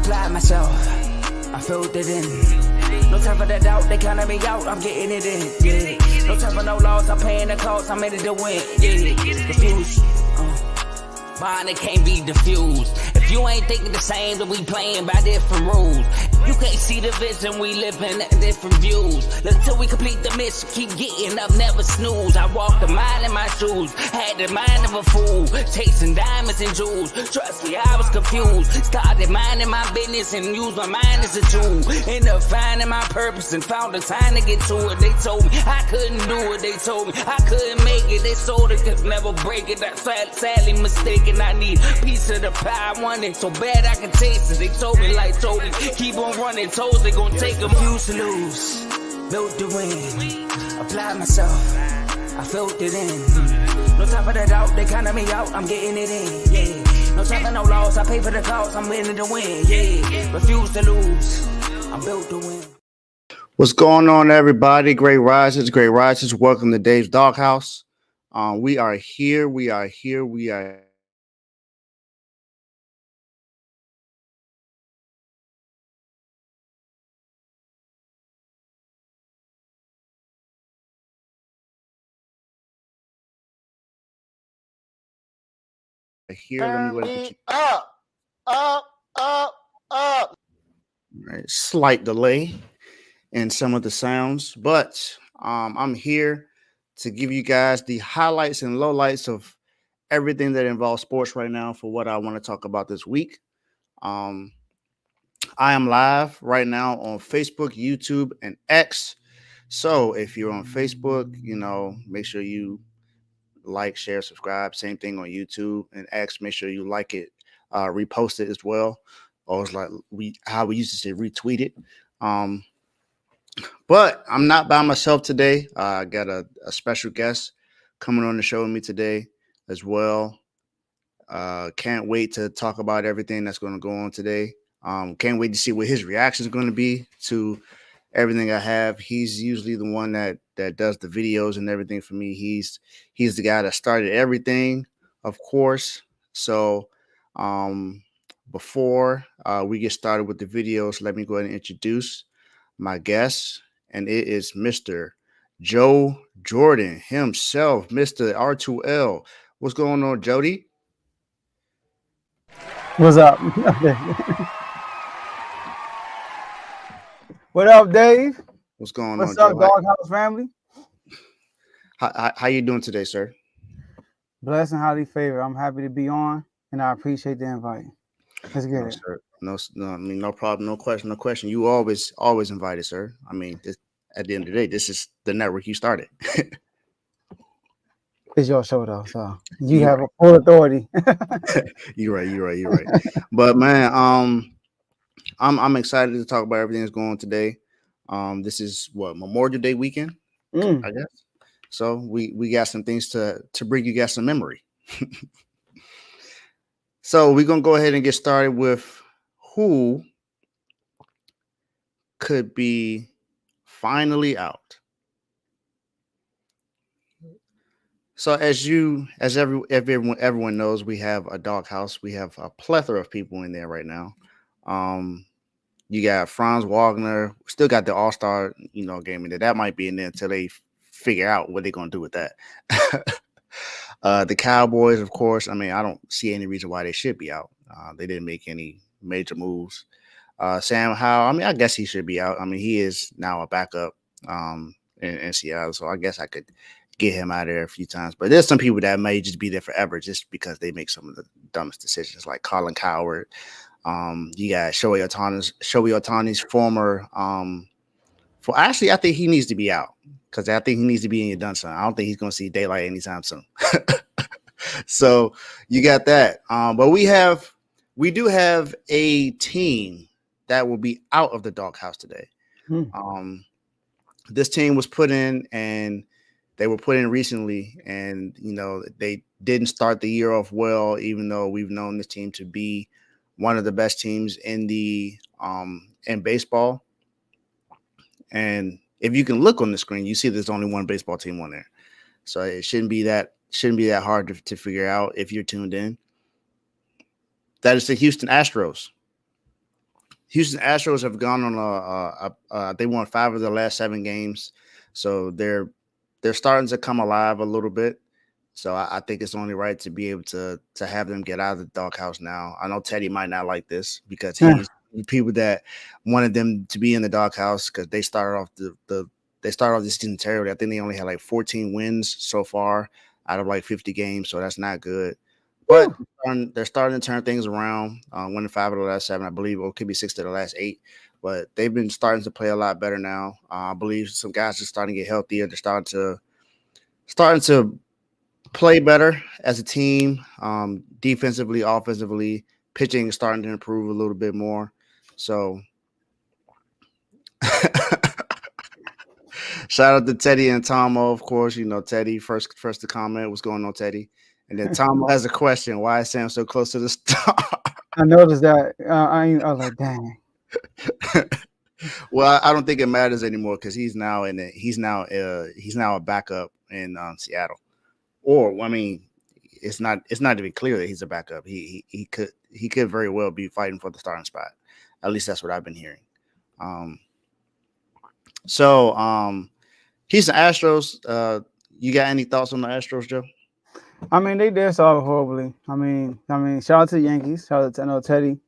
applied myself, I filled it in. No time for the doubt, they counted me out, I'm getting it in, yeah. No time for no loss, I'm paying the cost, I'm in it to win, yeah. Refuse, mine, it can't be diffused. If you ain't thinking the same, then we playing by different rules. You can't see the vision, we living at different views. Until we complete the mission, keep getting up, never snooze. I walked a mile in my shoes, had the mind of a fool, chasing diamonds and jewels. Trust me, I was confused. Started minding my business and used my mind as a tool. Ended up finding my purpose and found the time to get to it. They told me I couldn't do it, they told me I couldn't make it. They sold it, could never break it. That's sadly mistaken. I need a piece of the pie, I want it so bad I can taste it. They told me like told me, keep on running, toes they gon' take them. Refuse to lose, built to win, applied myself, I filled it in. No time for the doubt, they counted me out, I'm getting it in, yeah. No time for no loss, I pay for the cost, I'm winning to win, yeah. Refuse to lose, I'm built to win. What's going on, everybody? Great risers. Welcome to Dave's Doghouse. We are here. Let me go ahead and up. Right, slight delay in some of the sounds, but I'm here to give you guys the highlights and lowlights of everything that involves sports right now for what I want to talk about this week. I am live right now on Facebook, YouTube, and X. So if you're on Facebook, make sure you like, share, subscribe. Same thing on YouTube and X. Make sure you like it, repost it as well. Or it's like how we used to say retweet it. But I'm not by myself today. I got a special guest coming on the show with me today as well. Can't wait to talk about everything that's going to go on today. Can't wait to see what his reaction is going to be to everything I have. He's usually the one that does the videos and everything for me. He's the guy that started everything, of course. So before we get started with the videos, let me go ahead and introduce my guest, and it is Mr. Joe Jordan himself, Mr. R2L. What's going on, Jody? What's up? What up, Dave? What's going What's on, up, Doghouse family? How you doing today, sir? Blessed and highly favored. I'm happy to be on, and I appreciate the invite. Let's get it. Sir. No, I mean, no problem, no question. You always invited, sir. I mean, at the end of the day, this is the network you started. It's your show, though, so you have a full authority. You're right. But man, I'm excited to talk about everything that's going on today. This is Memorial Day weekend, I guess. So we got some things to bring you guys some memory. So we're gonna go ahead and get started with who could be finally out. So as everyone knows, we have a doghouse. We have a plethora of people in there right now. You got Franz Wagner. Still got the All-Star, game in there. That might be in there until they figure out what they're gonna do with that. The Cowboys, of course. I mean, I don't see any reason why they should be out. They didn't make any major moves. Sam Howell, I mean, I guess he should be out. I mean, he is now a backup in Seattle, so I guess I could get him out of there a few times. But there's some people that may just be there forever just because they make some of the dumbest decisions, like Colin Cowherd. You got Shohei Ohtani's former. Actually, I think he needs to be out because I think he needs to be in your done son. I don't think he's going to see daylight anytime soon. So you got that. But we do have a team that will be out of the doghouse today. This team was put in, and they were put in recently, and they didn't start the year off well, even though we've known this team to be one of the best teams in in baseball. And if you can look on the screen, you see there's only one baseball team on there, so it shouldn't be that hard to figure out if you're tuned in. That is the Houston Astros. Houston Astros have gone on they won 5 of the last 7 games, so they're starting to come alive a little bit. So I think it's only right to be able to have them get out of the doghouse now. I know Teddy might not like this because he's people that wanted them to be in the doghouse because they started off they started off this season terribly. I think they only had like 14 wins so far out of like 50 games, so that's not good. But they're starting to turn things around, winning 5 of the last 7, I believe, or it could be 6 of the last 8. But they've been starting to play a lot better now. I believe some guys are starting to get healthier. They're starting to play better as a team, defensively, offensively. Pitching is starting to improve a little bit more. So, shout out to Teddy and Tomo, of course. You know, Teddy first to comment. What's going on, Teddy? And then Tomo has a question. Why is Sam so close to the star? I noticed that. I was like, dang. Well, I don't think it matters anymore because he's now a backup in Seattle. Or I mean, it's not even clear that he's a backup. He could very well be fighting for the starting spot. At least that's what I've been hearing. He's the Astros. You got any thoughts on the Astros, Joe? I mean, they did start horribly. I mean, shout out to the Yankees. Shout out to Teddy,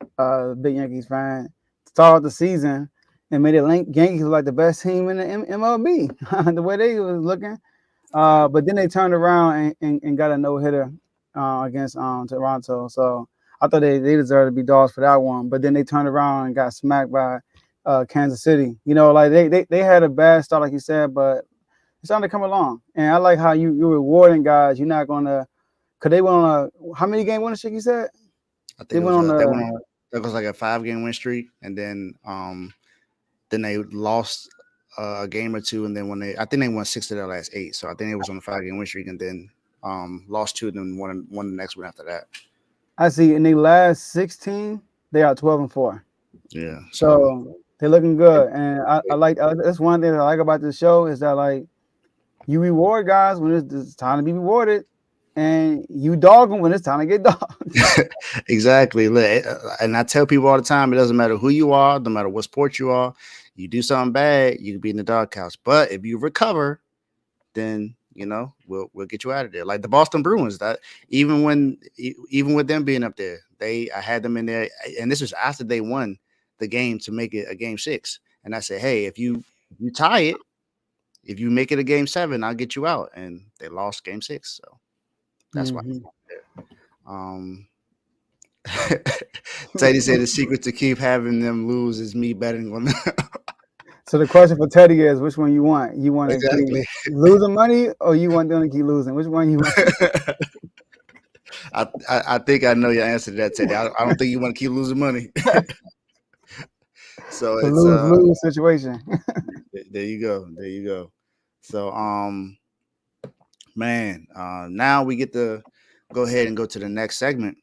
big Yankees fan. Start the season and made the Yankees look like the best team in the MLB. The way they was looking. But then they turned around and got a no-hitter against Toronto. So I thought they deserved to be dogs for that one. But then they turned around and got smacked by Kansas City. You know, like they had a bad start, like you said, but it's starting to come along. And I like how you're rewarding guys. You're not going to – because they went on a – how many game winning streak you said? I think that was like a 5-game win streak. And then they lost – a game or two, and then I think they won 6 of their last 8. So I think it was on a 5-game win streak, and then lost 2, and then won the next one after that. I see. In the last 16, they are 12-4. Yeah. So they're looking good, and I like that's one thing I like about this show is that like you reward guys when it's time to be rewarded, and you dog them when it's time to get dogged. Exactly. And I tell people all the time, it doesn't matter who you are, no matter what sport you are. You do something bad, you can be in the doghouse. But if you recover, then we'll get you out of there. Like the Boston Bruins, that even with them being up there, I had them in there, and this was after they won the game to make it a game 6. And I said, hey, if you tie it, if you make it a game 7, I'll get you out. And they lost game 6, so that's why. Teddy said the secret to keep having them lose is me betting on them. So the question for Teddy is, which one you want? You want exactly. to keep losing money, or you want them to keep losing? Which one you want? I think I know your answer to that, Teddy. I don't think you want to keep losing money. So it's a lose situation. There you go. So now we get to go ahead and go to the next segment.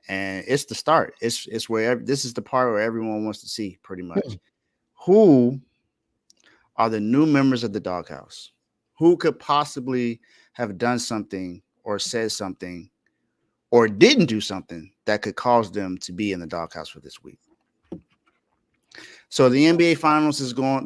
And it's the start. It's where this is the part where everyone wants to see pretty much. Who are the new members of the doghouse? Who could possibly have done something or said something or didn't do something that could cause them to be in the doghouse for this week? So the NBA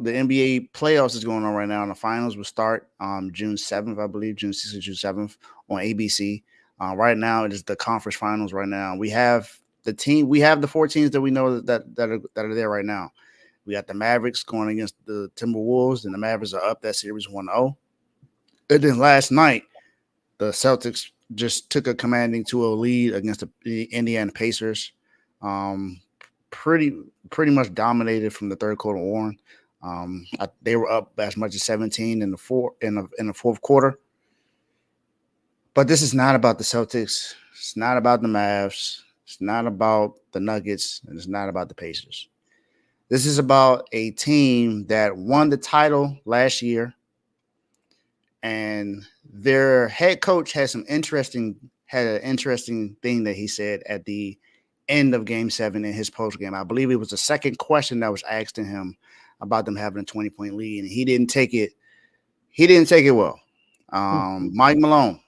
the NBA playoffs is going on right now. And the finals will start June 7th, I believe, June 6th or June 7th on ABC. Right now, it is the conference finals. Right now, we have the 4 teams that we know that are there right now. We got the Mavericks going against the Timberwolves, and the Mavericks are up that series 1-0. And then last night, the Celtics just took a commanding 2-0 lead against the Indiana Pacers. Pretty much dominated from the third quarter on. They were up as much as 17 in the fourth quarter. But this is not about the Celtics. It's not about the Mavs. It's not about the Nuggets. And it's not about the Pacers. This is about a team that won the title last year. And their head coach had an interesting thing that he said at the end of Game 7 in his post game. I believe it was the second question that was asked to him about them having a 20-point lead. And he didn't take it well. Mike Malone.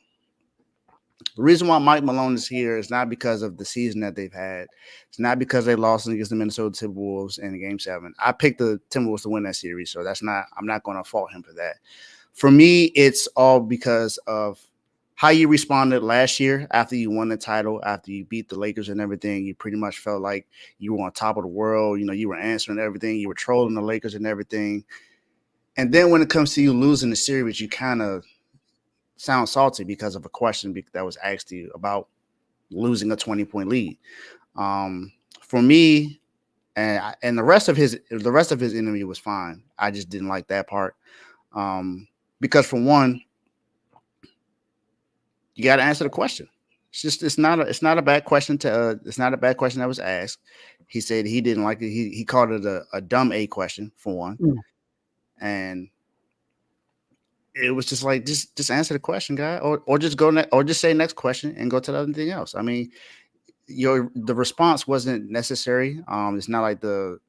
The reason why Mike Malone is here is not because of the season that they've had. It's not because they lost against the Minnesota Timberwolves in Game 7. I picked the Timberwolves to win that series, so I'm not going to fault him for that. For me, it's all because of how you responded last year after you won the title, after you beat the Lakers and everything. You pretty much felt like you were on top of the world. You know, you were answering everything. You were trolling the Lakers and everything. And then when it comes to you losing the series, you kind of sound salty because of a question that was asked to you about losing a 20-point lead. For me, and the rest of his interview was fine. I just didn't like that part. Because for one, you got to answer the question. It's not a bad question it's not a bad question that was asked. He said he didn't like it. He called it a dumb A question for one. And it was just like, just answer the question, guy, or just go or just say next question and go to the other thing else. I mean, the response wasn't necessary. It's not like the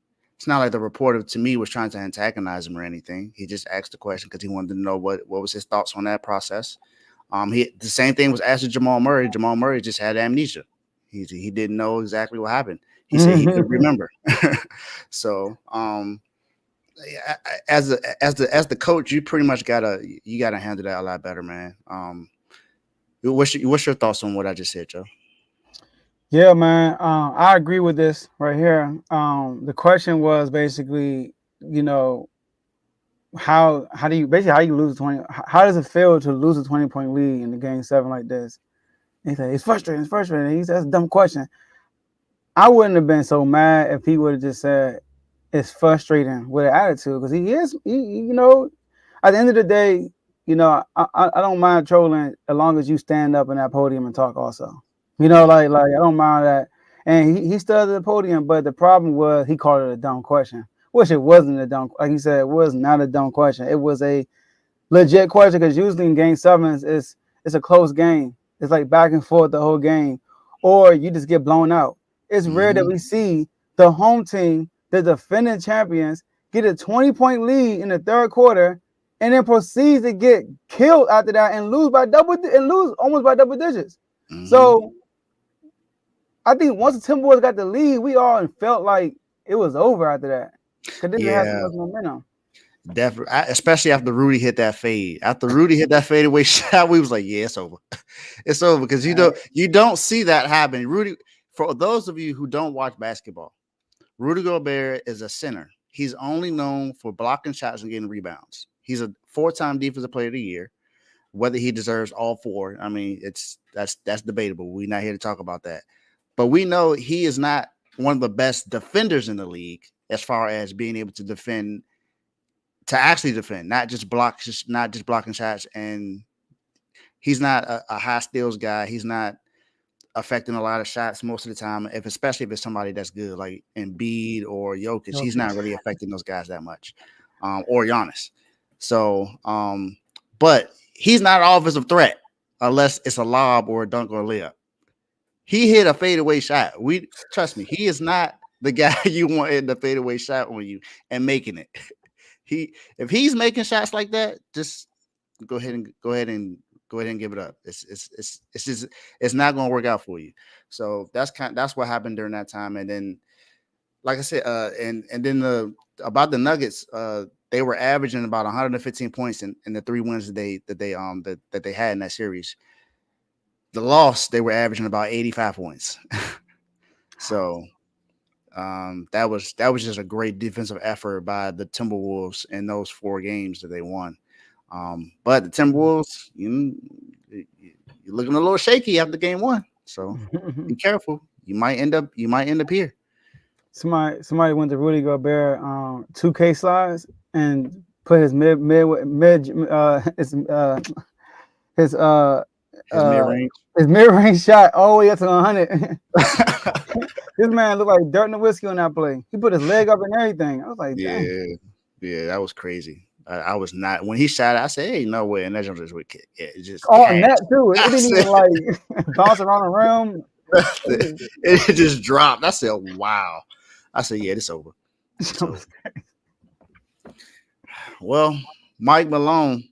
reporter to me was trying to antagonize him or anything. He just asked the question because he wanted to know what was his thoughts on that process. The same thing was asked to Jamal Murray. Jamal Murray just had amnesia. He didn't know exactly what happened. He said he couldn't remember. So, as the coach, you pretty much gotta handle that a lot better, man. What's your thoughts on what I just said, Joe? Yeah, man. I agree with this right here. The question was basically, you know, how do you lose 20? How does it feel to lose a 20-point lead in the Game 7 like this? And he said it's frustrating. That's a dumb question. I wouldn't have been so mad if he would have just said it's frustrating with an attitude, because you know, at the end of the day, you know, I don't mind trolling as long as you stand up in that podium and talk also. You know, like I don't mind that. And he stood at the podium, but the problem was he called it a dumb question, which it wasn't a dumb. Like he said, it was not a dumb question. It was a legit question, because usually in Game 7s, it's a close game. It's like back and forth the whole game, or you just get blown out. It's rare that we see the home team, the defending champions, get a 20-point lead in the third quarter, and then proceeds to get killed after that and lose almost by double digits. So I think once the Timberwolves got the lead, we all felt like it was over after that, because this has so much momentum. Definitely, especially after Rudy hit that fade. After Rudy hit that fadeaway shot, we was like, "Yeah, it's over. It's over." Because you don't see that happen. Rudy, for those of you who don't watch basketball, Rudy Gobert is a center. He's only known for blocking shots and getting rebounds. He's a 4-time Defensive Player of the Year. Whether he deserves all 4, I mean, that's debatable. We're not here to talk about that. But we know he is not one of the best defenders in the league as far as being able to defend, not just blocking shots. And he's not a high steals guy. He's not affecting a lot of shots most of the time, especially if it's somebody that's good, like Embiid or Jokic. He's not really affecting those guys that much, or Giannis. So, but he's not an offensive threat unless it's a lob or a dunk or a layup. He hit a fadeaway shot. Trust me, he is not the guy you want in the fadeaway shot on you and making it. If he's making shots like that, just go ahead and give it up. It's not going to work out for you. So that's what happened during that time. And then, like I said, and then about the Nuggets, they were averaging about 115 points in the 3 wins that they had in that series. The loss, they were averaging about 85 points. So that was just a great defensive effort by the Timberwolves in those 4 games that they won. But the Timberwolves, you're looking a little shaky after game 1. So be careful. You might end up here. Somebody went to Rudy Gobert 2K slides and put his mid range shot all the way up to 100. This man looked like Dirt Nowitzki on that play. He put his leg up and everything. I was like, dang. Yeah, that was crazy. I was not, when he shot it, I said, "Hey, no way!" And that jump just would kick. It just net too. It didn't even like bounce around the rim. It just dropped. I said, "Wow!" I said, "Yeah, it's over." So, well, Mike Malone,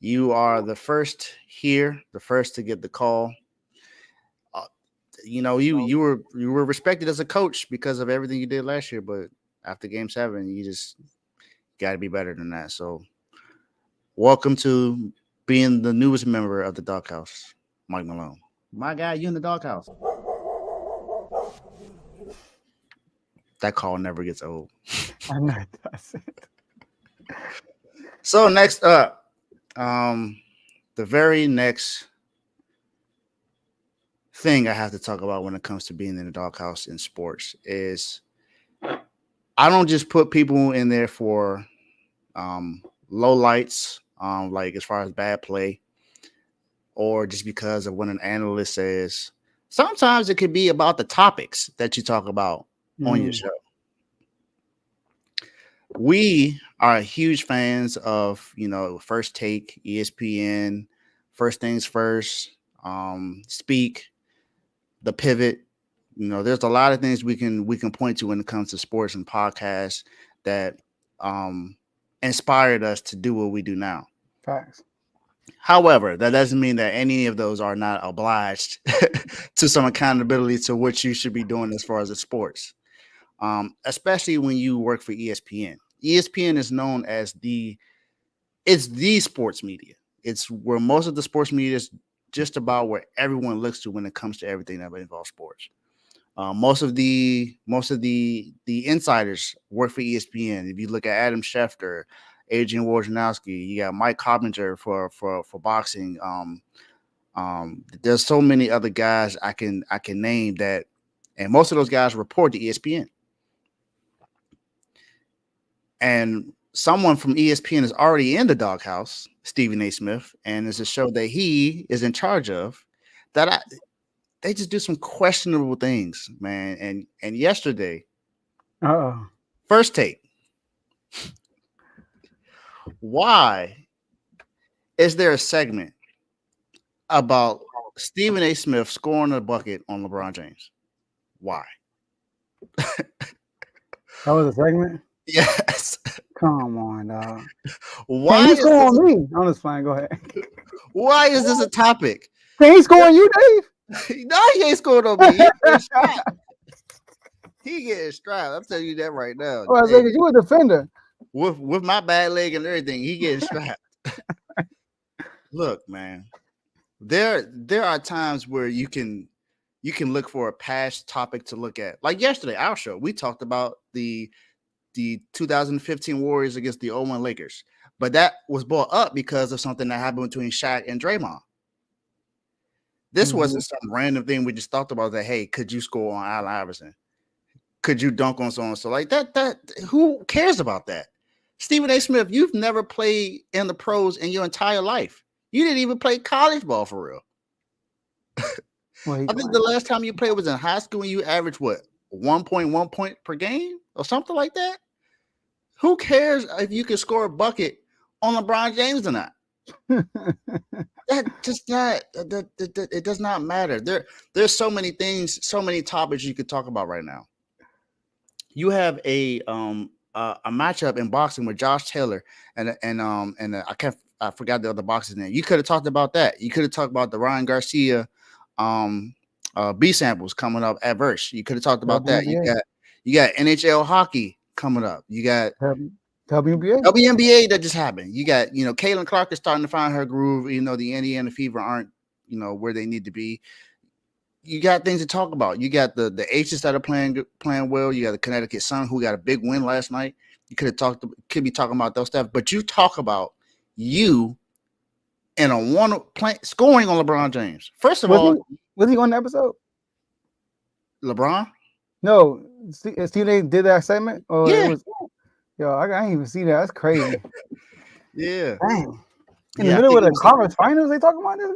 You are the first here, the first to get the call. Uh, you were respected as a coach because of everything you did last year, but after Game 7, you just got to be better than that. So, welcome to being the newest member of the Doghouse, Mike Malone. My guy, you in the Doghouse. That call never gets old. I know it doesn't. So next up, the very next thing I have to talk about when it comes to being in the doghouse in sports is I don't just put people in there for low lights, like as far as bad play, or just because of what an analyst says. Sometimes it could be about the topics that you talk about on your show. We are huge fans of, First Take, ESPN, First Things First, Speak, The Pivot. There's a lot of things we can point to when it comes to sports and podcasts that inspired us to do what we do now. Facts. However, that doesn't mean that any of those are not obliged to some accountability to what you should be doing as far as the sports, especially when you work for ESPN. ESPN is known as the sports media. It's where most of the sports media is just about where everyone looks to when it comes to everything that involves sports. Most of the insiders work for ESPN. If you look at Adam Schefter, Adrian Wojnarowski, you got Mike Coppinger for boxing. There's so many other guys I can name that, and most of those guys report to ESPN. And someone from ESPN is already in the doghouse, Stephen A. Smith, and it's a show that he is in charge of. They just do some questionable things, man. And yesterday, First Take. Why is there a segment about Stephen A. Smith scoring a bucket on LeBron James? Why? That was a segment? Yes. Come on, dog. Why is score on me? I'm just playing. Go ahead. Why is this a topic? Can he score on you, Dave? No, he ain't scoring on me. He getting strapped. I'm telling you that right now. Oh, I was like, you a defender. With my bad leg and everything, he getting strapped. Look, man, there are times where you can look for a past topic to look at. Like yesterday, our show, we talked about the 2015 Warriors against the 0-1 Lakers, but that was brought up because of something that happened between Shaq and Draymond. This wasn't some random thing we just talked about. That hey, could you score on Allen Iverson? Could you dunk on so and so? Like that? Who cares about that? Stephen A. Smith, you've never played in the pros in your entire life. You didn't even play college ball for real. I think the last time you played was in high school and you averaged what, 1.1 point per game or something like that? Who cares if you can score a bucket on LeBron James or not? It does not matter. There's so many things, so many topics you could talk about right now. You have a matchup in boxing with Josh Taylor and I forgot the other boxer's name. You could have talked about that. You could have talked about the Ryan Garcia B samples coming up at Verse. You could have talked about that. You got NHL hockey coming up. You got WNBA that just happened. You got, Caitlin Clark is starting to find her groove. The Indiana Fever aren't, where they need to be. You got things to talk about. You got the Aces that are playing well. You got the Connecticut Sun who got a big win last night. You could be talking about those stuff, but you talk about you in a one scoring on LeBron James. First of all, was he on the episode? LeBron? No, Steve A did that segment. Or yeah. I didn't even see that. That's crazy. Yeah. Dang. In the middle of the conference finals, they talking about this,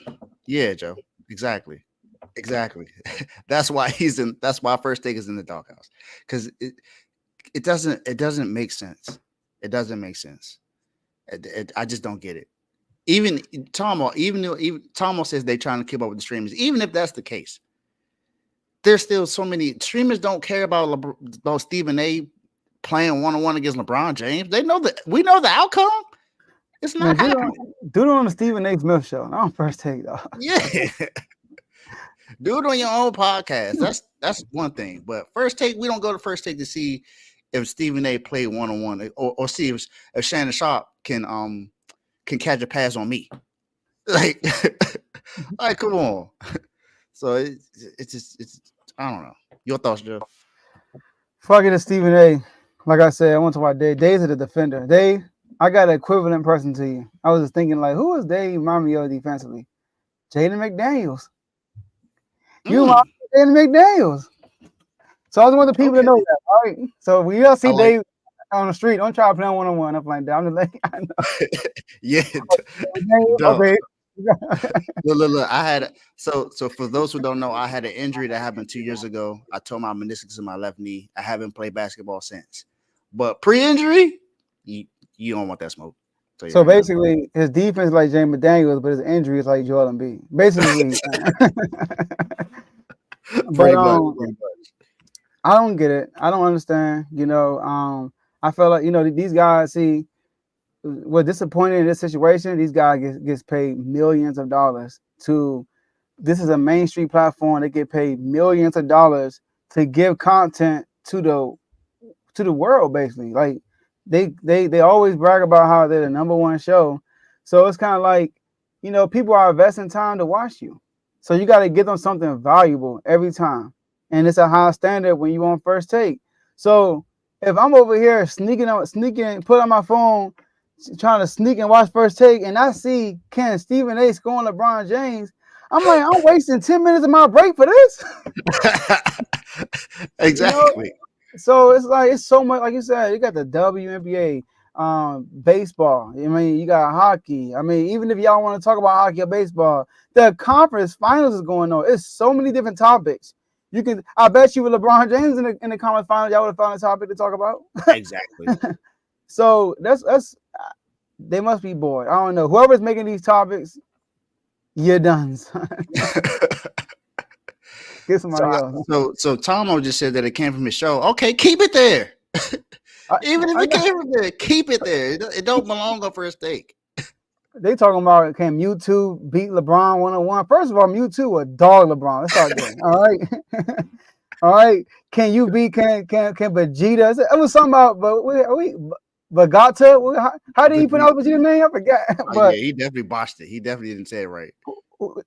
bro? Yeah, Joe. Exactly. That's why that's why First Take is in the doghouse. Because it doesn't make sense. It doesn't make sense. I just don't get it. Even Tomo says they're trying to keep up with the streamers. Even if that's the case, there's still so many streamers don't care about Stephen A. playing one-on-one against LeBron James. They know that we know the outcome. It's Man, not happening. do it on the Stephen A. Smith show. Not on First Take, though. Yeah. Do it on your own podcast. That's one thing. But First Take, we don't go to First Take to see if Stephen A. played one-on-one or see if Shannon Sharp can catch a pass on me. Like, all right, come on. So it's just I don't know. Your thoughts, Joe? Before I get to Stephen A., like I said, I want to watch Dave. Dave's the defender. Dave, I got an equivalent person to you. I was just thinking, like, who is Dave remind me of defensively? Jaden McDaniels. You remind me of Jaden McDaniels. So I was one of the people to know that, all right? So when y'all see Dave on the street, don't try to play one-on-one up like that. I'm just like, I know. Yeah. Okay. Look. I had so for those who don't know, I had an injury that happened 2 years ago. I tore my meniscus in my left knee. I haven't played basketball since. But pre-injury, you don't want that smoke. So basically, his defense is like James McDaniels, but his injury is like Joel Embiid. Basically, pretty much. I don't get it. I don't understand. I feel like these guys were disappointed in this situation. These guys gets paid millions of dollars to. This is a Main Street platform. They get paid millions of dollars to give content to the world, basically. Like they always brag about how they're the number one show. So it's kind of like, people are investing time to watch you. So you got to give them something valuable every time. And it's a high standard when you on First Take. So if I'm over here sneaking, put on my phone, trying to sneak and watch First Take, and I see Stephen A. scoring LeBron James, I'm like, I'm wasting 10 minutes of my break for this. Exactly. So it's like, it's so much, like you said, you got the WNBA, baseball. I mean, you got hockey. I mean, even if y'all want to talk about hockey or baseball, the conference finals is going on. It's so many different topics. I bet you with LeBron James in the conference finals, y'all would have found a topic to talk about. Exactly. So that's they must be bored. I don't know. Whoever's making these topics, you're done. Get somebody else. So Tomo just said that it came from his show. Okay, keep it there. Even if it came from there, keep it there. It don't belong on First Take. They talking about, can Mewtwo beat LeBron 1-on-1? First of all, Mewtwo a dog LeBron. Let's start there. All right. All right. Can Vegeta? It was something about, Vegeta? How did he pronounce Vegeta's name? I forgot. Yeah, he definitely botched it. He definitely didn't say it right.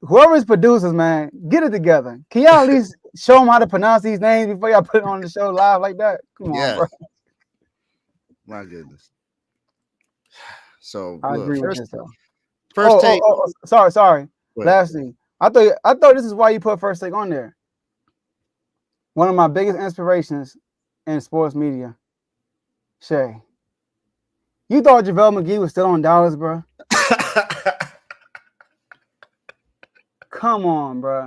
Whoever's producers, man, get it together. Can y'all at least show them how to pronounce these names before y'all put it on the show live like that? Come on, bro. My goodness. So I agree with this though. First Take. Sorry. Lastly, I thought this is why you put First Take on there. One of my biggest inspirations in sports media, Shay. You thought JaVale McGee was still on Dallas, bro? Come on, bro.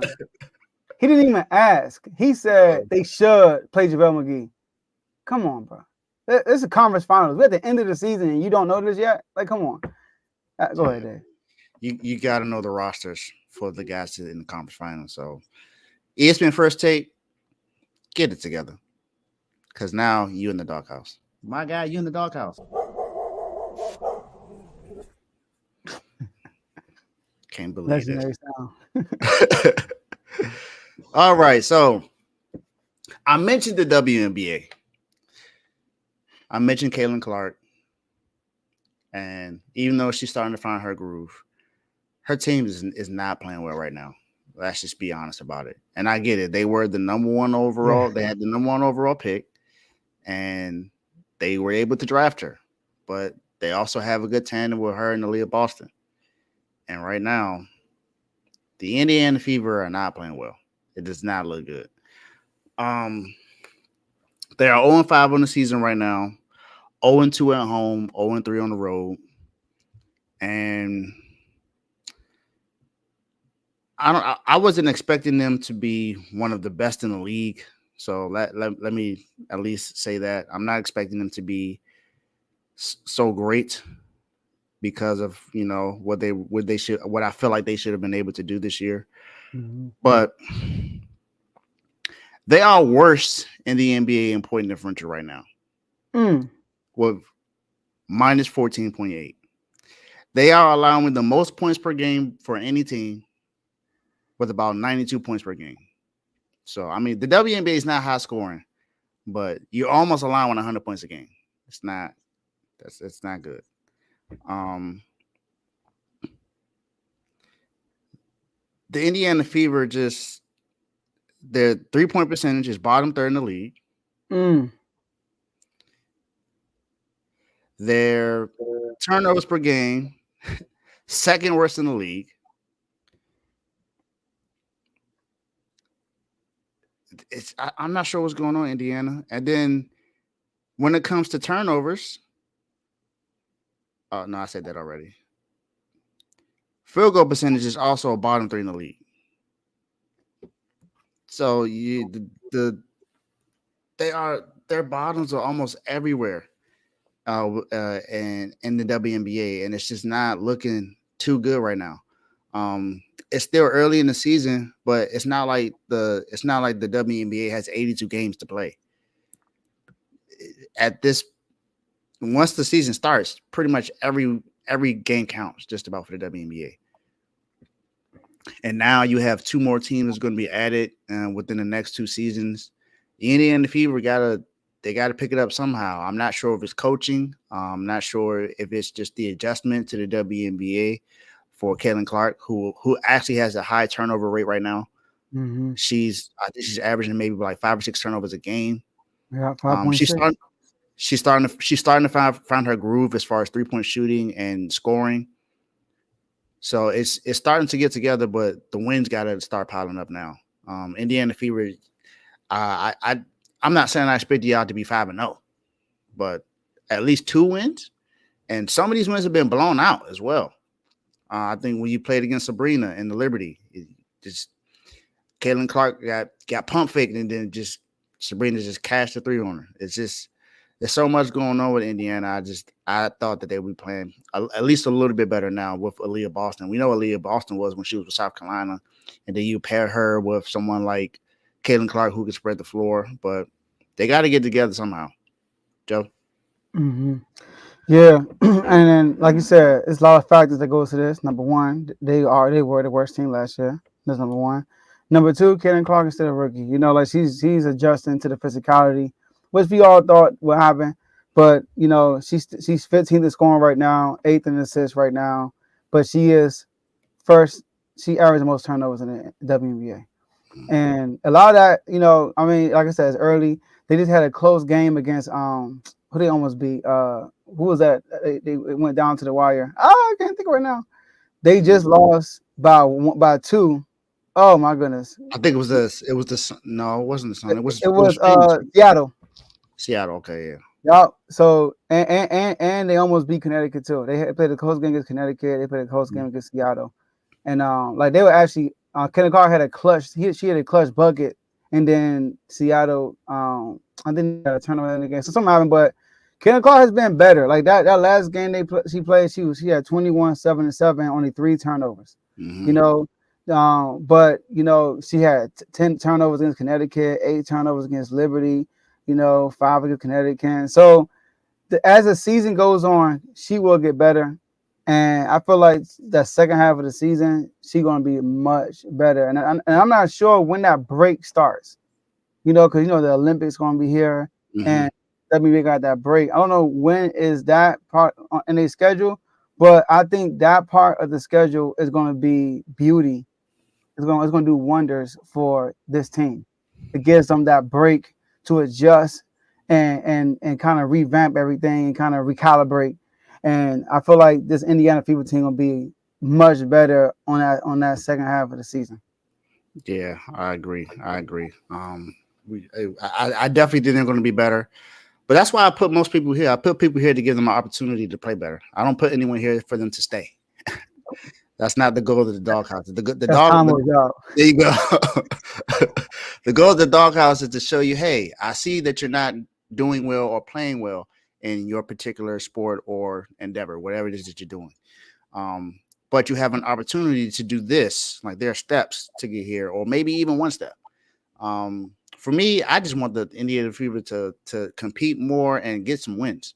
He didn't even ask. He said they should play JaVale McGee. Come on, bro. It's a conference finals. We're at the end of the season and you don't know this yet? Like, come on. Go ahead, Dave. You got to know the rosters for the guys in the conference finals. So ESPN First Take, get it together. Because now you in the doghouse. My guy, you in the doghouse. Can't believe it. All right. So I mentioned the WNBA. I mentioned Caitlin Clark. And even though she's starting to find her groove, her team is not playing well right now. Let's just be honest about it. And I get it. They were the number one overall. They had the number one overall pick. And they were able to draft her. But they also have a good tandem with her and Aaliyah Boston. And right now, the Indiana Fever are not playing well. It does not look good. They are 0-5 on the season right now. 0-2 at home, 0-3 on the road. And I wasn't expecting them to be one of the best in the league. So let me at least say that. I'm not expecting them to be so great because of, what I feel like they should have been able to do this year. Mm-hmm. But they are worse in the NBA in point differential right now. With minus 14.8. They are allowing the most points per game for any team with about 92 points per game. So, I mean, the WNBA is not high scoring, but you're almost allowing 100 points a game. It's not. It's not good. Um, the Indiana Fever just their 3-point percentage is bottom third in the league. Mm. Their turnovers per game, second worst in the league. I'm not sure what's going on in Indiana. And then when it comes to turnovers, oh no, I said that already. Field goal percentage is also a bottom 3 in the league. So their bottoms are almost everywhere, and in the WNBA, and it's just not looking too good right now. It's still early in the season, but it's not like the WNBA has 82 games to play. Once the season starts, pretty much every game counts just about for the WNBA. And now you have 2 more teams that's going to be added within the next 2 seasons. The Indiana Fever they got to pick it up somehow. I'm not sure if it's coaching. I'm not sure if it's just the adjustment to the WNBA for Caitlin Clark, who actually has a high turnover rate right now. Mm-hmm. I think she's averaging maybe like 5 or 6 turnovers a game. Yeah, 5.6. She's starting to find her groove as far as 3-point shooting and scoring. So it's starting to get together, but the wins got to start piling up now. Indiana Fever, I'm not saying I expect y'all to be 5-0, but at least 2 wins, and some of these wins have been blown out as well. I think when you played against Sabrina in the Liberty, Caitlin Clark got pump faked, and then just Sabrina just cashed the 3 on her. There's so much going on with Indiana. I thought that they would be playing at least a little bit better now with Aaliyah Boston. We know Aaliyah Boston was when she was with South Carolina, and then you pair her with someone like Caitlin Clark who can spread the floor. But they got to get together somehow. Joe? Mm-hmm. Yeah, and then like you said, it's a lot of factors that goes to this. Number one, they were the worst team last year. That's number one. Number two, Caitlin Clark is still a rookie. You know, like she's adjusting to the physicality, which we all thought would happen. But you know, she's 15th in scoring right now, 8th in assists right now. But she is first. She averages the most turnovers in the WNBA, and a lot of that, you know, I mean, like I said, it's early. They just had a close game against who they almost beat. Who was that? They went down to the wire. I can't think right now. They just lost by 2. Oh my goodness! I think it was the no, it wasn't the Sun. It was Seattle. Seattle. Okay, yeah. Yeah. So and they almost beat Connecticut too. They played a close game against Connecticut. They played a close game against Seattle, and like they were actually Kenny Carr had a clutch. She had a clutch bucket, and then Seattle I think they had a turnover in the game. So something happened, but Kenny Carr has been better. Like that last game she played, she had 21, 7 and 7, only 3 turnovers. Mm-hmm. You know. But you know, she had 10 turnovers against Connecticut, 8 turnovers against Liberty, you know, 5 against Connecticut. So as the season goes on, she will get better. And I feel like the second half of the season, she's going to be much better. And I'm not sure when that break starts, you know, because, you know, the Olympics going to be here, Mm-hmm. and WNBA got that break. I don't know when is that part in their schedule, but I think that part of the schedule is going to be beauty. It's going to do wonders for this team. It gives them that break to adjust and kind of revamp everything and kind of recalibrate. And I feel like this Indiana Fever team will be much better on that second half of the season. Yeah, I agree. I definitely think they're going to be better. But that's why I put most people here. I put people here to give them an opportunity to play better. I don't put anyone here for them to stay. That's not the goal of the doghouse. There you go. The goal of the doghouse is to show you, hey, I see that you're not doing well or playing well in your particular sport or endeavor, whatever it is that you're doing. But you have an opportunity to do this. Like there are steps to get here, or maybe even one step. For me, I just want the Indiana Fever to compete more and get some wins.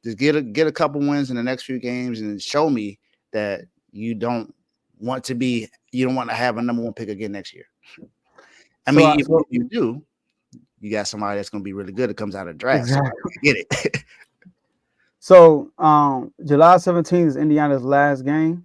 Just get a couple wins in the next few games and show me that you don't want to have a number one pick again next year. I mean, if you do, you got somebody that's going to be really good that comes out of the draft. Exactly. So get it. So July 17th is Indiana's last game,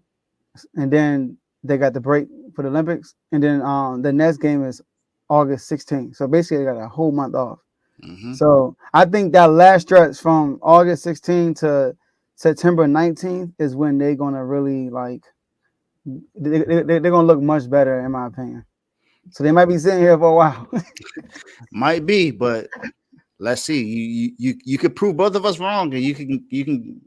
and then they got the break for the Olympics, and then the next game is August 16th. So basically, they got a whole month off. Mm-hmm. So I think that last stretch from August 16th to September 19th is when they're gonna really they're gonna look much better, in my opinion. So they might be sitting here for a while. Might be, but let's see. You could prove both of us wrong, and you can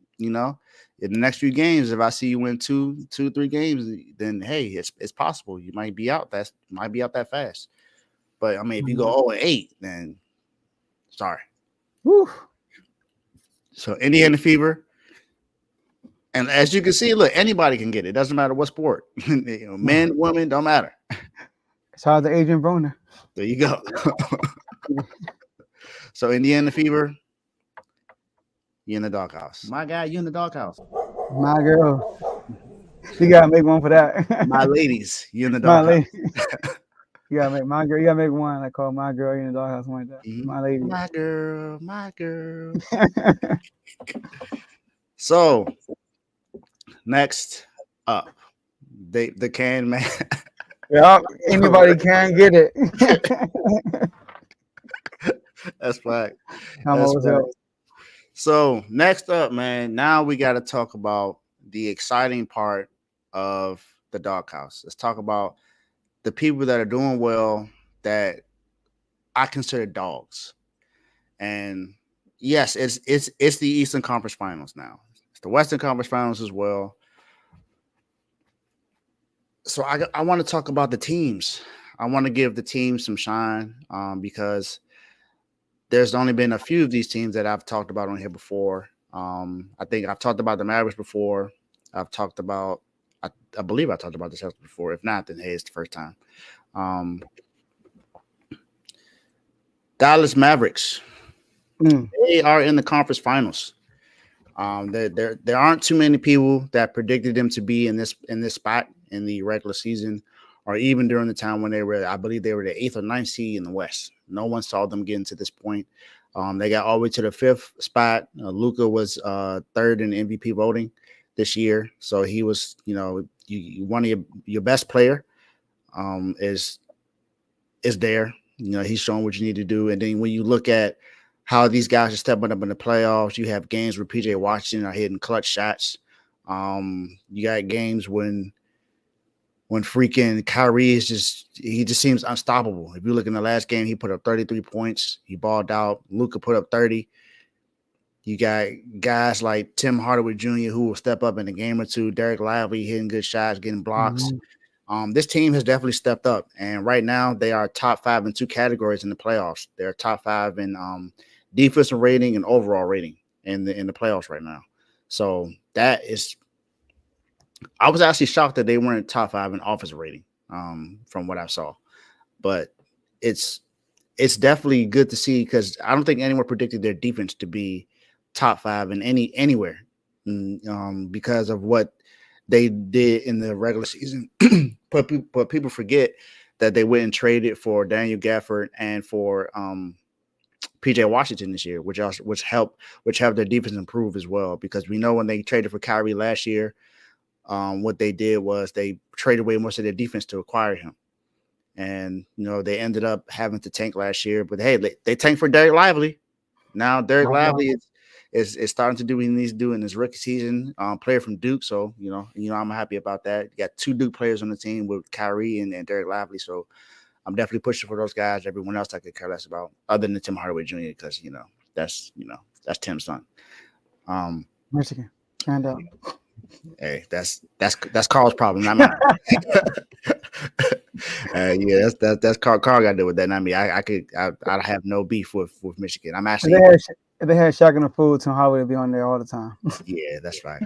in the next few games, if I see you win two, 3 games, then hey, it's possible you might be out. Might be out that fast. But I mean, if you go 0-8, then sorry. Whew. So Indiana Fever, and as you can see, look, anybody can get it. Doesn't matter what sport. Men, women, don't matter. Shout out to Adrian Broner. There you go. So Indiana Fever, you in the doghouse. My guy, you in the doghouse. My girl. You gotta make one for that. My ladies, you in the doghouse. You gotta make my girl. You gotta make one. I call my girl, you in the doghouse, something like that. Mm-hmm. My lady. My girl. So next up, the can man. Yeah, anybody can get it. That's fact. That's fact. So next up, man, now we got to talk about the exciting part of the doghouse. Let's talk about the people that are doing well that I consider dogs. And yes, it's the Eastern Conference Finals now. It's the Western Conference Finals as well. So I want to talk about the teams. I want to give the teams some shine because there's only been a few of these teams that I've talked about on here before. I think I've talked about the Mavericks before. I've talked about, I believe I talked about the Celtics before. If not, then hey, it's the first time. Dallas Mavericks. They are in the conference finals. There aren't too many people that predicted them to be in this spot in the regular season, or even during the time when I believe they were the 8th or 9th seed in the West. No one saw them getting to this point. They got all the way to the 5th spot. Luka was 3rd in MVP voting this year, so he was, one of your best player is there. He's showing what you need to do, and then when you look at how these guys are stepping up in the playoffs, you have games where PJ Washington are hitting clutch shots. You got games when freaking Kyrie just seems unstoppable. If you look in the last game, he put up 33 points. He balled out. Luka put up 30. You got guys like Tim Hardaway Jr. who will step up in a game or two. Derek Lively hitting good shots, getting blocks. Mm-hmm. This team has definitely stepped up, and right now they are top 5 in 2 categories in the playoffs. They're top 5 in defensive rating and overall rating in the playoffs right now. So that is. I was actually shocked that they weren't top 5 in offensive rating from what I saw, but it's definitely good to see because I don't think anyone predicted their defense to be top 5 in anywhere because of what they did in the regular season. But people forget that they went and traded for Daniel Gafford and for PJ Washington this year, which helped their defense improve as well. Because we know when they traded for Kyrie last year. What they did was they traded away most of their defense to acquire him. And, they ended up having to tank last year. But, hey, they tanked for Derek Lively. Now Derek Lively is starting to do what he needs to do in his rookie season, player from Duke. So, I'm happy about that. You got 2 Duke players on the team with Kyrie and Derek Lively. So I'm definitely pushing for those guys. Everyone else I could care less about other than Tim Hardaway Jr. because, that's Tim's son. Michigan. Stand up. Hey, that's Carl's problem, not mine. Yeah, that's Carl got to deal with that. Not me. I'd have no beef with Michigan. I'm actually. If they had Shaq and the Fool, Tim Hardaway would be on there all the time. Yeah, that's right.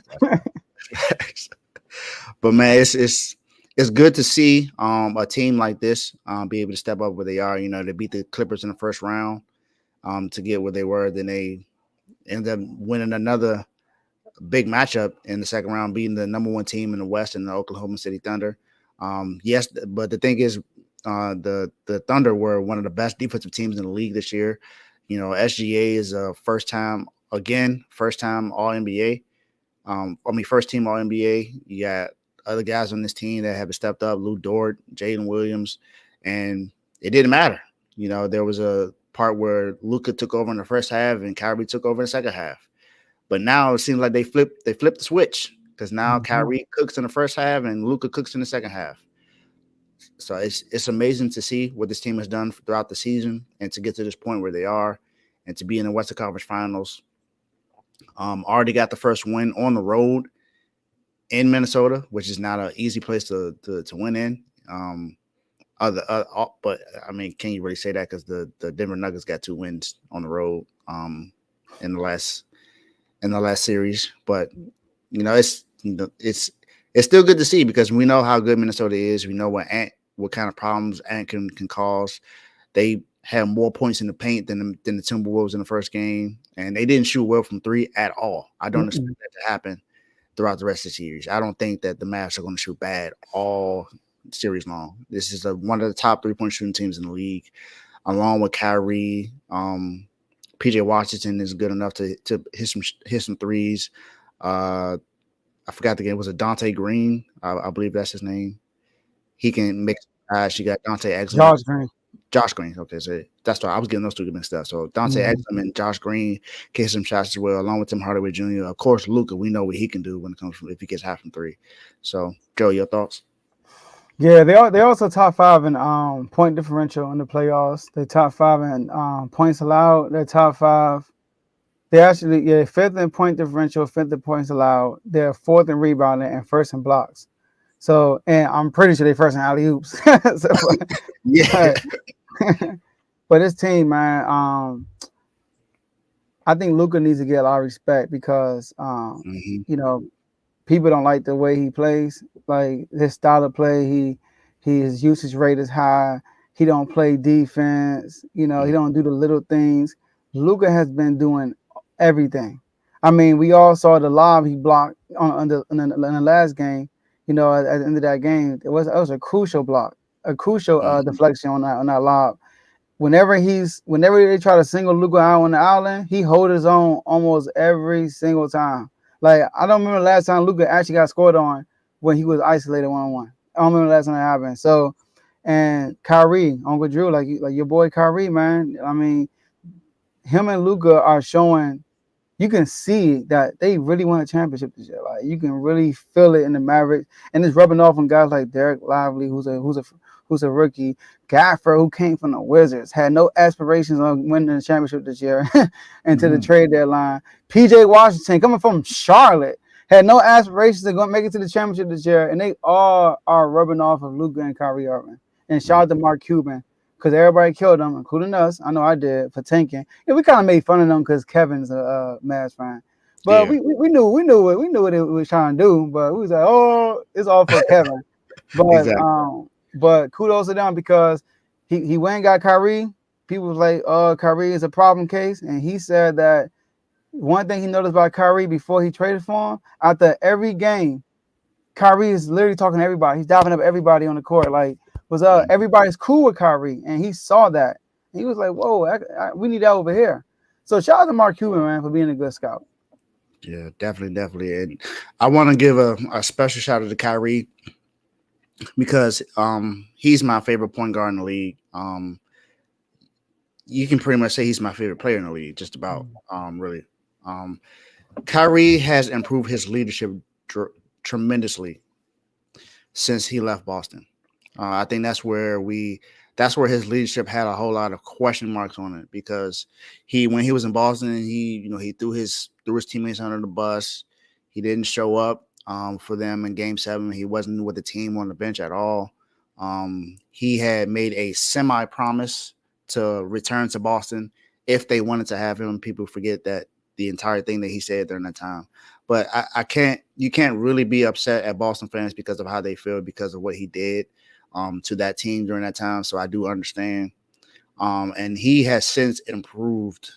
But man, it's good to see a team like this be able to step up where they are. They beat the Clippers in the first round to get where they were. Then they ended up winning another big matchup in the second round, beating the number 1 team in the West in the Oklahoma City Thunder. Yes, but the thing is, the Thunder were one of the best defensive teams in the league this year. You know, SGA is a first time All NBA. First team All NBA. You got other guys on this team that have stepped up: Lou Dort, Jalen Williams, and it didn't matter. You know, there was a part where Luka took over in the first half and Kyrie took over in the second half. But now it seems like they flipped the switch, because now Kyrie cooks in the first half and Luka cooks in the second half. So it's amazing to see what this team has done throughout the season, and to get to this point where they are, and to be in the Western Conference Finals. Already got the first win on the road in Minnesota, which is not an easy place to win in. But I mean, can you really say that? Because the Denver Nuggets got 2 wins on the road in the last series. But you know, it's still good to see, because we know how good Minnesota is. We know what kind of problems Ant can cause. They had more points in the paint than the Timberwolves in the first game, and they didn't shoot well from 3 at all. I don't expect that to happen throughout the rest of the series. I don't think that the Mavs are going to shoot bad all series long. This is one of the top 3-point shooting teams in the league, along with Kyrie. PJ Washington is good enough to hit some threes. I forgot the game. Was it Dante Green? I believe that's his name. He can mix. You got Dante Exum. Josh Green. Okay, so that's why I was getting those 2 mixed up. So Dante Exum and Josh Green can hit some shots as well, along with Tim Hardaway Jr. Of course, Luka. We know what he can do when it comes from, if he gets half from 3. So, Joe, your thoughts? Yeah, they also top 5 in point differential in the playoffs. They top 5 in points allowed. They're top 5. They actually 5th in point differential, 5th in points allowed. They're 4th in rebounding and 1st in blocks. So, and I'm pretty sure they first in alley hoops. Yeah. But this team, man, I think Luka needs to get a lot of respect, because you know, people don't like the way he plays, like his style of play. His usage rate is high. He don't play defense. You know, he don't do the little things. Luka has been doing everything. I mean, we all saw the lob he blocked in the last game. You know, at the end of that game, it was a crucial block, a crucial deflection on that lob. Whenever they try to single Luka out on the island, he hold his own almost every single time. Like, I don't remember the last time Luka actually got scored on when he was isolated 1-on-1. I don't remember the last time that happened. So, and Kyrie, Uncle Drew, like your boy Kyrie, man. I mean, him and Luka are showing. You can see that they really won a championship this year. Like, you can really feel it in the Mavericks, and it's rubbing off on guys like Derek Lively, who's a rookie. Gaffer, who came from the Wizards, had no aspirations on winning the championship this year until the trade deadline. PJ Washington, coming from Charlotte, had no aspirations to go make it to the championship this year, and they all are rubbing off of Luka and Kyrie Irving. And shout out to Mark Cuban, because everybody killed him, including us. I know I did, for tanking. Yeah, we kind of made fun of them because Kevin's a Mavs fan. But we knew what it was trying to do. But we was like, oh, it's all for Kevin. But Exactly. But kudos to them, because he went and got Kyrie. People was like, oh, Kyrie is a problem case. And he said that one thing he noticed about Kyrie before he traded for him, after every game, Kyrie is literally talking to everybody. He's diving up everybody on the court. Like, everybody's cool with Kyrie. And he saw that. He was like, whoa, we need that over here. So shout out to Mark Cuban, man, for being a good scout. Yeah, definitely. And I want to give a special shout out to Kyrie, because he's my favorite point guard in the league. You can pretty much say he's my favorite player in the league, just about. Really. Kyrie has improved his leadership tremendously since he left Boston. I think that's where his leadership had a whole lot of question marks on it, because when he was in Boston, he threw his teammates under the bus. He didn't show up for them in Game 7. He wasn't with the team on the bench at all. He had made a semi-promise to return to Boston if they wanted to have him. People forget that the entire thing that he said during that time. But you can't really be upset at Boston fans because of how they feel, because of what he did to that team during that time. So I do understand. And he has since improved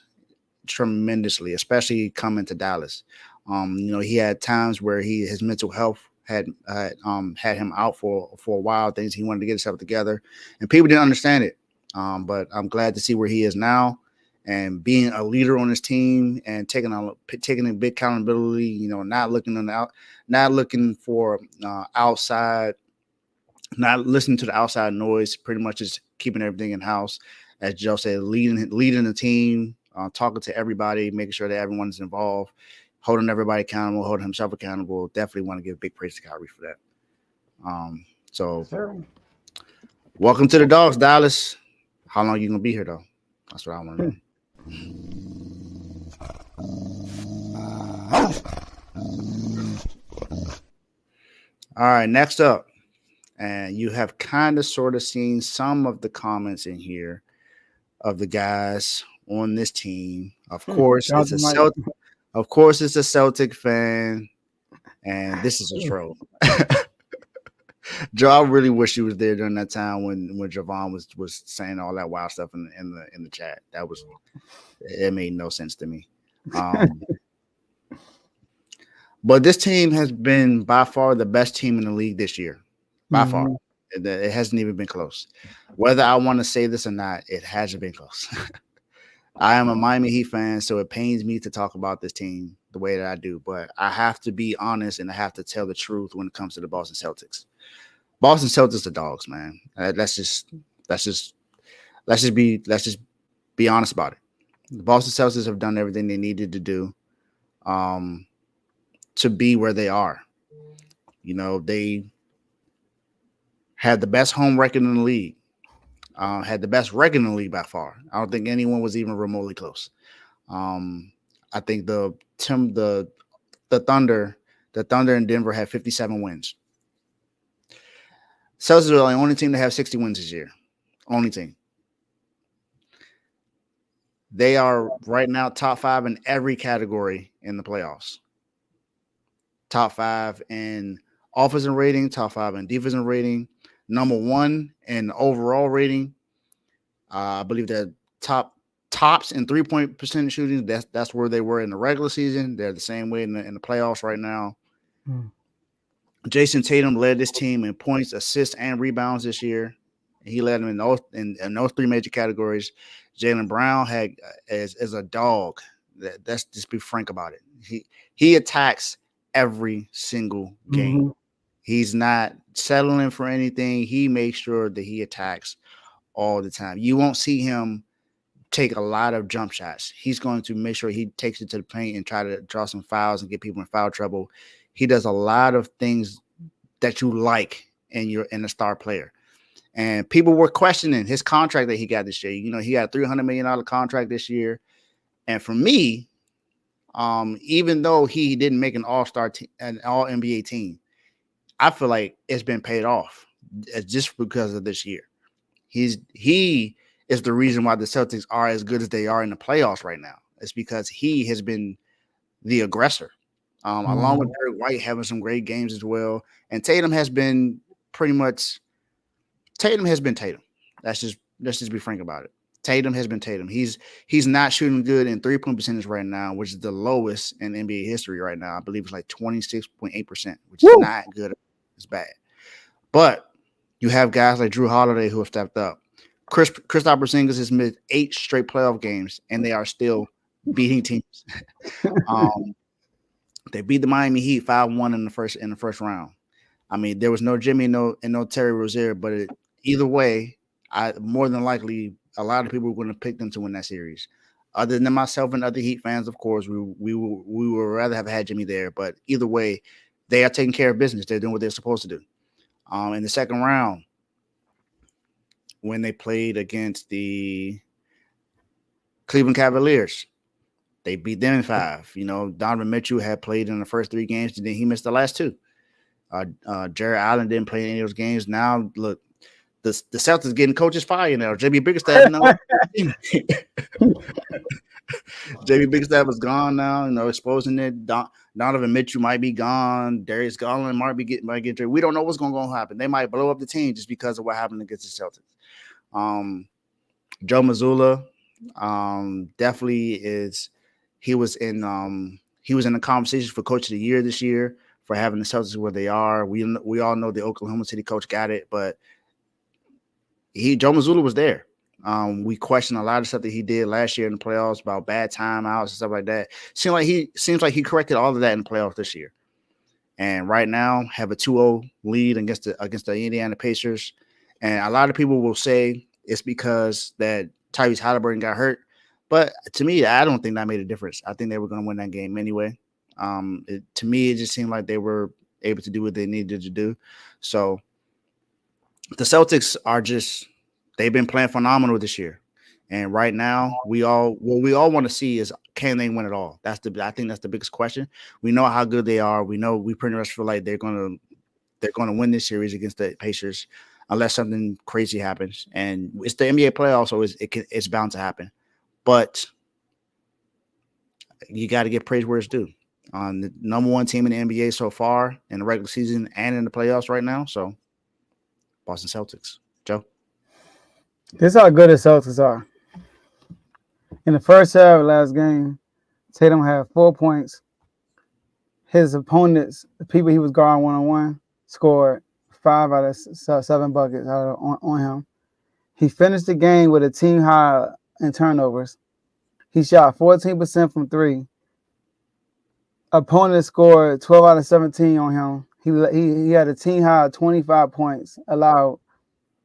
tremendously, especially coming to Dallas. He had times where his mental health had him out for a while. Things he wanted to get himself together, and people didn't understand it. But I'm glad to see where he is now, and being a leader on his team and taking a big accountability. Not looking for outside, not listening to the outside noise. Pretty much just keeping everything in house. As Joe said, leading the team, talking to everybody, making sure that everyone's involved, holding everybody accountable, holding himself accountable. Definitely want to give big praise to Kyrie for that. So Sure. welcome to the Dogs, Dallas. How long you gonna be here though? That's what I want to know. All right, next up, and you have kind of sort of seen some of the comments in here of the guys on this team. Of course, it's a Celtic. Of course, it's a Celtic fan, and this is a troll. Joe, I really wish you was there during that time when Javon was saying all that wild stuff in the chat. It made no sense to me. But this team has been by far the best team in the league this year. By far. It hasn't even been close. Whether I want to say this or not, it hasn't been close. I am a Miami Heat fan, so it pains me to talk about this team the way that I do. But I have to be honest, and I have to tell the truth when it comes to the Boston Celtics. Boston Celtics are dogs, man. Let's just be honest about it. The Boston Celtics have done everything they needed to do to be where they are. They had the best home record in the league. Had the best record in the league by far. I don't think anyone was even remotely close. I think the Thunder in Denver had 57 wins. Celtics are the only team to have 60 wins this year. Only team. They are right now top 5 in every category in the playoffs. Top 5 in offensive rating, top 5 in defensive rating, number 1 in overall rating. I believe they're tops in 3-point percentage shooting. That's where they were in the regular season. They're the same way in the playoffs right now. Jason Tatum led this team in points, assists, and rebounds this year. He led them in those 3 major categories. Jaylen Brown is a dog. Let's just be frank about it. He attacks every single game. He's not settling for anything. He makes sure that he attacks all the time. You won't see him take a lot of jump shots. He's going to make sure he takes it to the paint and try to draw some fouls and get people in foul trouble. He does a lot of things that you like in a star player. And people were questioning his contract that he got this year. He got a $300 million contract this year. And for me, even though he didn't make an all-star an all-NBA team, I feel like it's been paid off just because of this year. He is the reason why the Celtics are as good as they are in the playoffs right now. It's because he has been the aggressor. Along with Derek White having some great games as well. And Tatum has been Tatum. Let's just be frank about it. Tatum has been Tatum. He's not shooting good in 3-point percentage right now, which is the lowest in NBA history right now. I believe it's like 26.8%, which is not good. It's bad. But you have guys like Drew Holiday who have stepped up. Kristaps Porzingis has missed 8 straight playoff games, and they are still beating teams. They beat the Miami Heat 5-1 in the first round. I mean, there was no Jimmy and no Terry Rozier, but either way, more than likely a lot of people were going to pick them to win that series. Other than myself and other Heat fans, of course, we would rather have had Jimmy there. But either way, they are taking care of business. They're doing what they're supposed to do. In the second round, when they played against the Cleveland Cavaliers, they beat them in 5. Donovan Mitchell had played in the first 3 games, and then he missed the last 2. Jared Allen didn't play in any of those games. Now, look, the Celtics getting coaches fired now. JB Bickerstaff JB Bickerstaff is gone now. Exposing it. Donovan Mitchell might be gone. Darius Garland might get traded. We don't know what's going to happen. They might blow up the team just because of what happened against the Celtics. Joe Mazzulla definitely is. He was in He was in the conversation for Coach of the Year this year for having the Celtics where they are. We all know the Oklahoma City coach got it, but Joe Mazzulla was there. We questioned a lot of stuff that he did last year in the playoffs about bad timeouts and stuff like that. Seems like he corrected all of that in the playoffs this year. And right now have a 2-0 lead against the Indiana Pacers. And a lot of people will say it's because that Tyrese Halliburton got hurt. But to me, I don't think that made a difference. I think they were going to win that game anyway. To me, it just seemed like they were able to do what they needed to do. So the Celtics they've been playing phenomenal this year. And right now, what we all want to see is, can they win it all? I think that's the biggest question. We know how good they are. We pretty much feel like they're gonna win this series against the Pacers, unless something crazy happens. And it's the NBA playoffs, so it's bound to happen. But you got to give praise where it's due. On the number one team in the NBA so far in the regular season and in the playoffs right now. So, Boston Celtics. Joe? This is how good the Celtics are. In the first half of last game, Tatum had 4 points. His opponents, the people he was guarding one-on-one, scored 5 out of 7 buckets on him. He finished the game with a team high in turnovers. He shot 14% from 3. Opponent scored 12 out of 17 on him. He had a team high of 25 points allowed,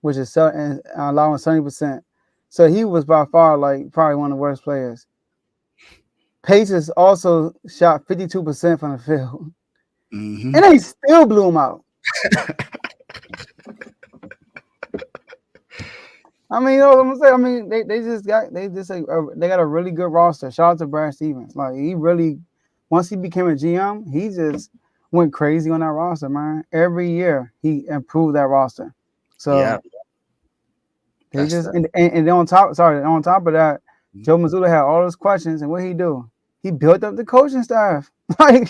which is allowing 70%. So he was by far probably one of the worst players. Pacers also shot 52% from the field. Mm-hmm. And they still blew him out. I mean, you know what I'm saying? I mean, they got a really good roster. Shout out to Brad Stevens. Like, he really, once he became a GM, he just went crazy on that roster, man. Every year he improved that roster. So yeah. They and then on top of that, Joe Mazzulla had all those questions, and what he do? He built up the coaching staff. like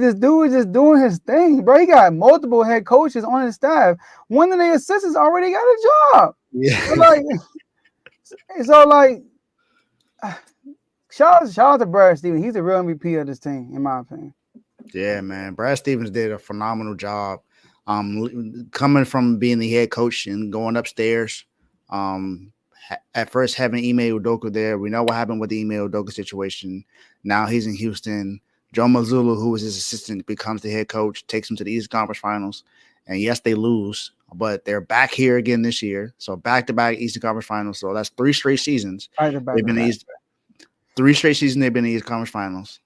this dude is just doing his thing, bro. He got multiple head coaches on his staff. One of their assistants already got a job. Yeah. Shout out to Brad Stevens. He's the real MVP of this team, in my opinion. Yeah, man. Brad Stevens did a phenomenal job. Coming from being the head coach and going upstairs. At first having Ime Udoka there. We know what happened with the Ime Udoka situation. Now he's in Houston. Joe Mazzulla, who was his assistant, becomes the head coach, takes him to the East Conference Finals. And yes, they lose, but they're back here again this year. So back-to-back Eastern Conference Finals. So that's 3 straight seasons. They've been in 3 straight seasons they've been in the East Conference Finals.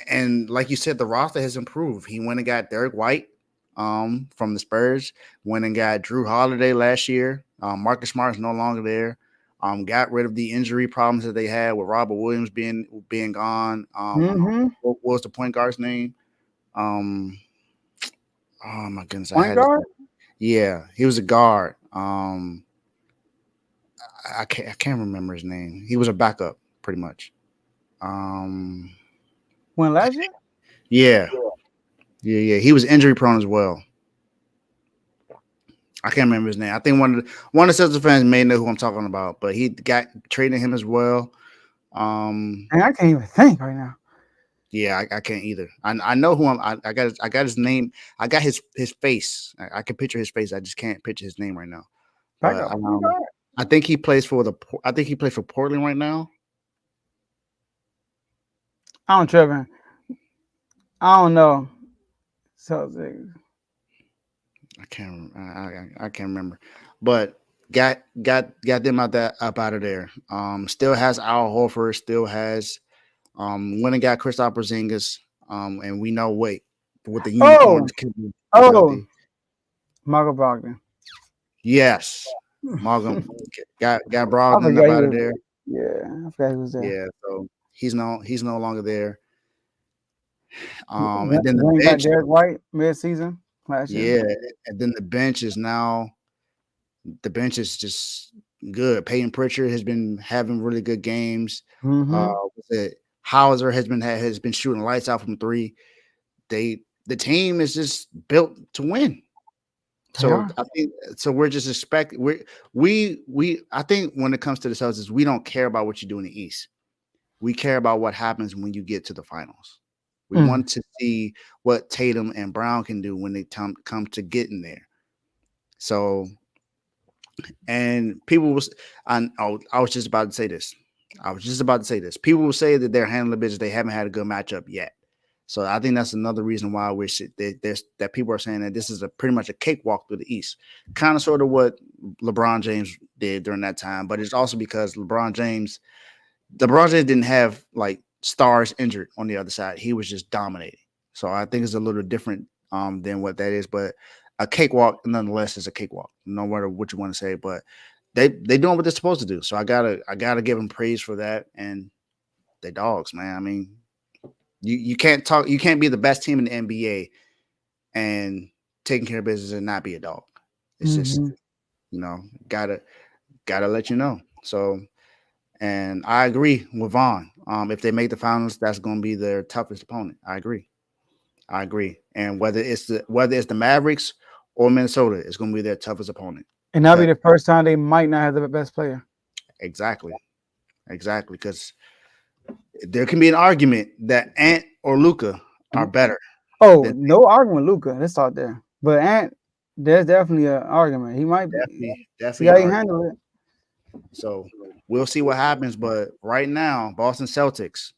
And like you said, the roster has improved. He went and got Derek White from the Spurs. Went and got Drew Holiday last year. Marcus Smart is no longer there. Got rid of the injury problems that they had with Robert Williams being gone. What was the point guard's name? Oh my goodness! Point guard? Yeah, he was a guard. I can't remember his name. He was a backup, pretty much. When last year? Yeah. He was injury prone as well. I can't remember his name. I think one of the Celtics fans may know who I'm talking about, but he got traded him as well. And I can't even think right now. Yeah, I can't either. I know who I got his name. I got his face. I can picture his face. I just can't picture his name right now. But, I think he plays for Portland right now. I don't tripping. I don't know. Celtics. I can't remember, but got them up out of there. Still has Al Horford. Still has went and got Kristaps Porzingis. And we know what the unicorns can do. Michael Brogdon. Yes, Morgan got Brogdon up out of there. Yeah, I forgot he was there. Yeah, so he's no longer there. And then the bench, got Derek White mid-season last year. Yeah, and then the bench is just good. Peyton Pritchard has been having really good games. Hauser has been shooting lights out from 3. The team is just built to win. So I think we're just I think when it comes to the Celtics, we don't care about what you do in the East. We care about what happens when you get to the finals. We Mm. want to see what Tatum and Brown can do when they come to getting there. So, and people was, I was just about to say this. People will say that they're handling the business. They haven't had a good matchup yet. So I think that's another reason why that people are saying that this is pretty much a cakewalk through the East. Kind of sort of what LeBron James did during that time, but it's also because LeBron James didn't have like stars injured on the other side. He was just dominating. So I think it's a little different than what that is, but a cakewalk nonetheless is a cakewalk, no matter what you want to say. But they doing what they're supposed to do. So I gotta give them praise for that. And they dogs, man. I mean, you can't be the best team in the NBA and taking care of business and not be a dog. It's just, gotta let you know. So, and I agree with Vaughn. If they make the finals, that's going to be their toughest opponent. I agree. And whether it's the Mavericks or Minnesota, it's going to be their toughest opponent. And that'll be the first time they might not have the best player. Exactly. Because there can be an argument that Ant or Luka are better. Oh, no argument, Luka. Let's start there. But Ant, there's definitely an argument. He might be. Definitely. See how you handle it. So we'll see what happens. But right now, Boston Celtics.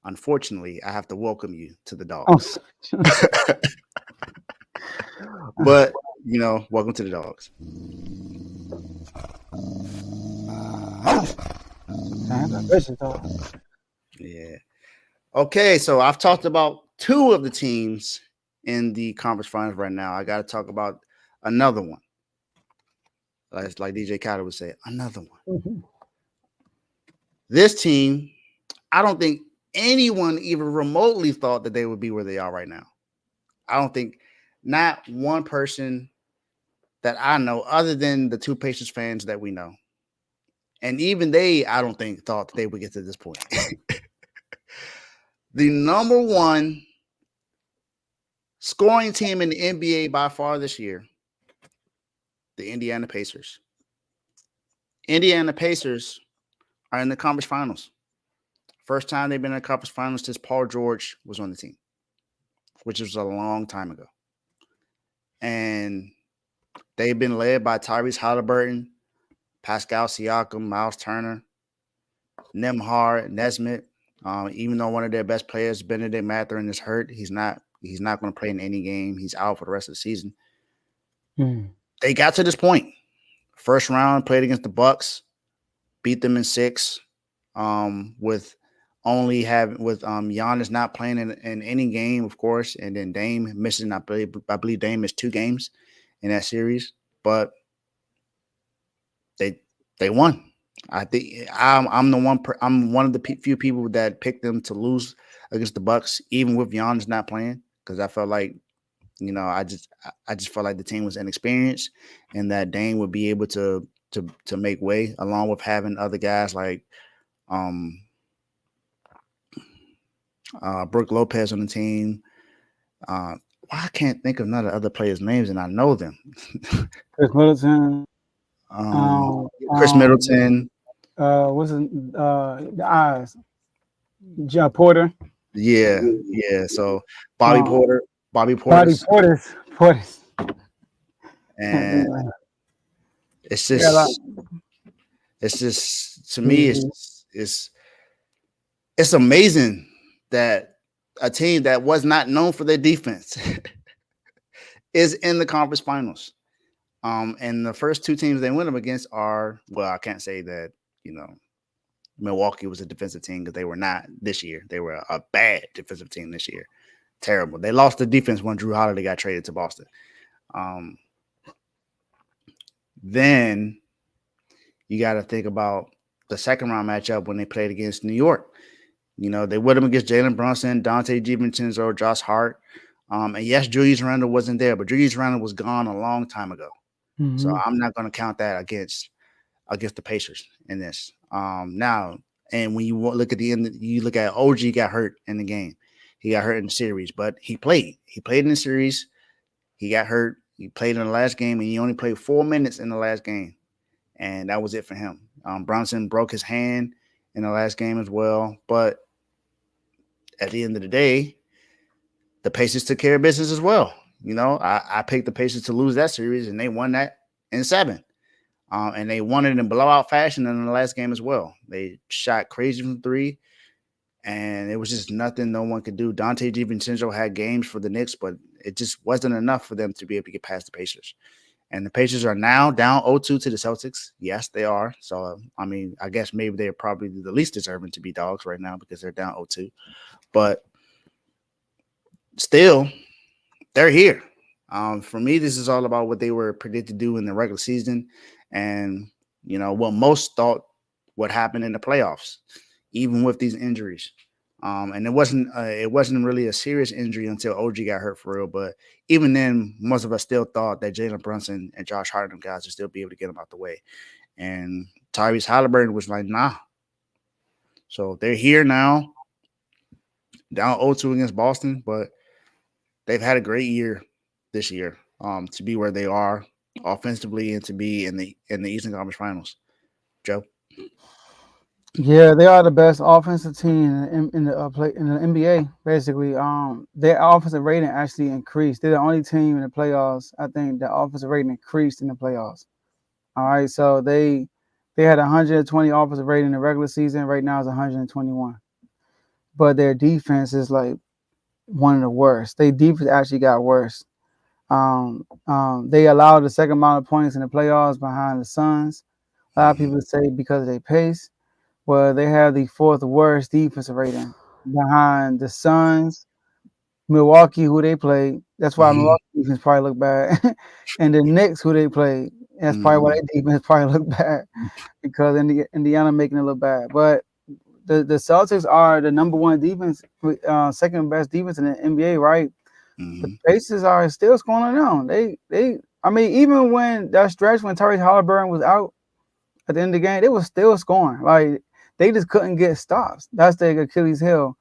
Unfortunately, I have to welcome you to the Dogs. Oh. But welcome to the Dogs. Yeah. Okay, so I've talked about two of the teams in the conference finals right now. I got to talk about another one. Like DJ Khaled would say, another one. Mm-hmm. This team, I don't think anyone even remotely thought that they would be where they are right now. I don't think not one person that I know, other than the two Pacers fans that we know, and even they, I don't think thought that they would get to this point. The number one scoring team in the NBA by far this year, the Indiana Pacers. Indiana Pacers are in the conference finals. First time they've been in the conference finals since Paul George was on the team, which was a long time ago. And they've been led by Tyrese Halliburton, Pascal Siakam, Miles Turner, Nembhard, Nesmith. Even though one of their best players, Benedict Mathurin, is hurt, he's not going to play in any game. He's out for the rest of the season. They got to this point. First round, played against the Bucks, beat them in 6. With Giannis not playing in any game, of course, and then Dame missing. I believe Dame missed 2 games in that series, but they won. I think I'm one of the few people that picked them to lose against the Bucks, even with Giannis not playing, because I felt like, I just felt like the team was inexperienced, and that Dame would be able to make way, along with having other guys like Brook Lopez on the team. I can't think of none of the other players' names, and I know them. Chris Middleton. Chris Middleton. What's the eyes? John Porter. Yeah. So Bobby Porter. And it's just to me, it's amazing that a team that was not known for their defense is in the conference finals. And the first 2 teams they went up against are, well, I can't say that, Milwaukee was a defensive team, because they were not this year. They were a bad defensive team this year. Terrible. They lost the defense when Drew Holiday got traded to Boston. Then you got to think about the second round matchup when they played against New York. They went up against Jalen Brunson, Dante DiVincenzo, Josh Hart. And yes, Julius Randle wasn't there, but Julius Randle was gone a long time ago. Mm-hmm. So I'm not going to count that against the Pacers in this. Now, and when you look at the end, you look at OG got hurt in the game. He got hurt in the series, but he played. He played in the series. He got hurt. He played in the last game, and he only played 4 minutes in the last game. And that was it for him. Brunson broke his hand in the last game as well. But at the end of the day, the Pacers took care of business as well. I picked the Pacers to lose that series, and they won that in 7. And they won it in blowout fashion in the last game as well. They shot crazy from 3, and it was just nothing no one could do. Dante DiVincenzo had games for the Knicks, but it just wasn't enough for them to be able to get past the Pacers. And the Pacers are now down 0-2 to the Celtics. Yes, they are. So, I guess maybe they're probably the least deserving to be dogs right now because they're down 0-2. But still, they're here. For me, this is all about what they were predicted to do in the regular season and, what most thought would happen in the playoffs, even with these injuries. And it wasn't really a serious injury until OG got hurt for real. But even then, most of us still thought that Jalen Brunson and Josh Hart and guys would still be able to get them out the way. And Tyrese Halliburton was like, nah. So they're here now, down 0-2 against Boston, but they've had a great year this year to be where they are offensively and to be in the Eastern Conference Finals. Joe? Yeah, they are the best offensive team in the NBA. Basically, their offensive rating actually increased. They're the only team in the playoffs. I think the offensive rating increased in the playoffs. All right, so they had 120 offensive rating in the regular season. Right now it's 121, but their defense is like one of the worst. Their defense actually got worse. They allowed the second amount of points in the playoffs behind the Suns. A lot of people say because of their pace. Well, they have the 4th worst defensive rating behind the Suns, Milwaukee, who they played. That's why Milwaukee defense probably look bad. And the Knicks, who they played. That's probably why their defense probably look bad because Indiana making it look bad. But the Celtics are the number 1 defense, second best defense in the NBA, right? The Pacers are still scoring on them. Even when that stretch when Tyrese Halliburton was out at the end of the game, they was still scoring. Like, they just couldn't get stops. That's their Achilles heel.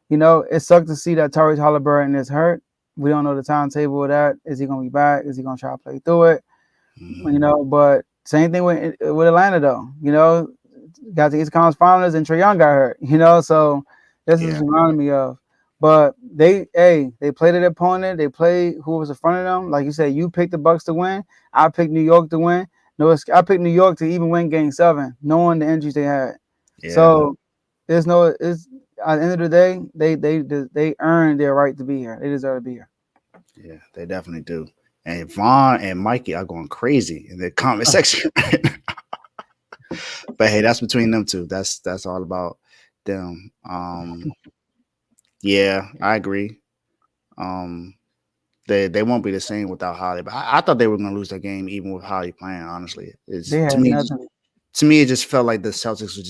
It sucked to see that Tyrese Halliburton is hurt. We don't know the timetable of that. Is he going to be back? Is he going to try to play through it? But same thing with Atlanta, though. Got to East Conference Finals and Trae Young got hurt. So this is reminding me of. But they played their opponent. They played who was in front of them. Like you said, you picked the Bucks to win. I picked New York to win. No, I picked New York to even win Game 7, knowing the injuries they had. Yeah. So at the end of the day, they earned their right to be here. They deserve to be here. Yeah, they definitely do. And Vaughn and Mikey are going crazy in the comment section right now. But hey, that's between them two. That's all about them. Yeah, I agree. They won't be the same without Holly. But I thought they were going to lose that game even with Holly playing. Honestly, to me, it just felt like the Celtics were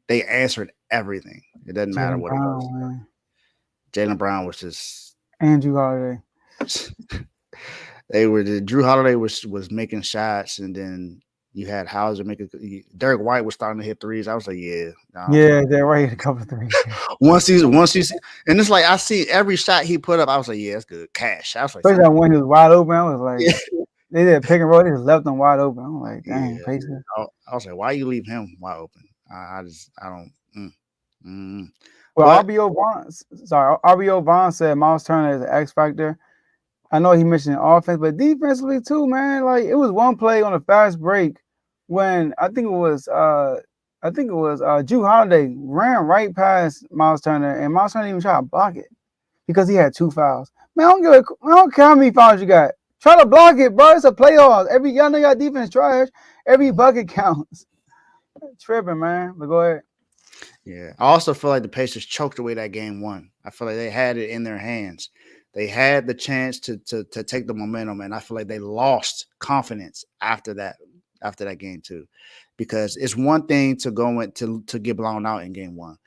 they answered everything. It doesn't matter what it was. Jaylen Brown was just and Drew Holiday. Drew Holiday was making shots, and then you had Hauser Derek White was starting to hit threes. I was like, Derek White hit a couple of threes. Once he's, and it's like I see every shot he put up. I was like, yeah, that's good cash. I was like, especially when he was wide open. I was like, they did pick and roll. They just left him wide open. I'm like, dang, Pacers. I was like, why you leave him wide open? I don't. Well, RBO Vaughn said Miles Turner is an X factor. I know he mentioned offense, but defensively too, man. Like, it was one play on a fast break when I think it was Drew Holiday ran right past Miles Turner, and Miles Turner even tried to block it because he had 2 fouls. Man, I don't care how many fouls you got. Try to block it, bro. It's a playoffs. Y'all know y'all defense trash. Every bucket counts. Tripping, man. But go ahead. Yeah, I also feel like the Pacers choked away that game 1. I feel like they had it in their hands. They had the chance to take the momentum, and I feel like they lost confidence after that game too, because it's one thing to go in to get blown out in game 1,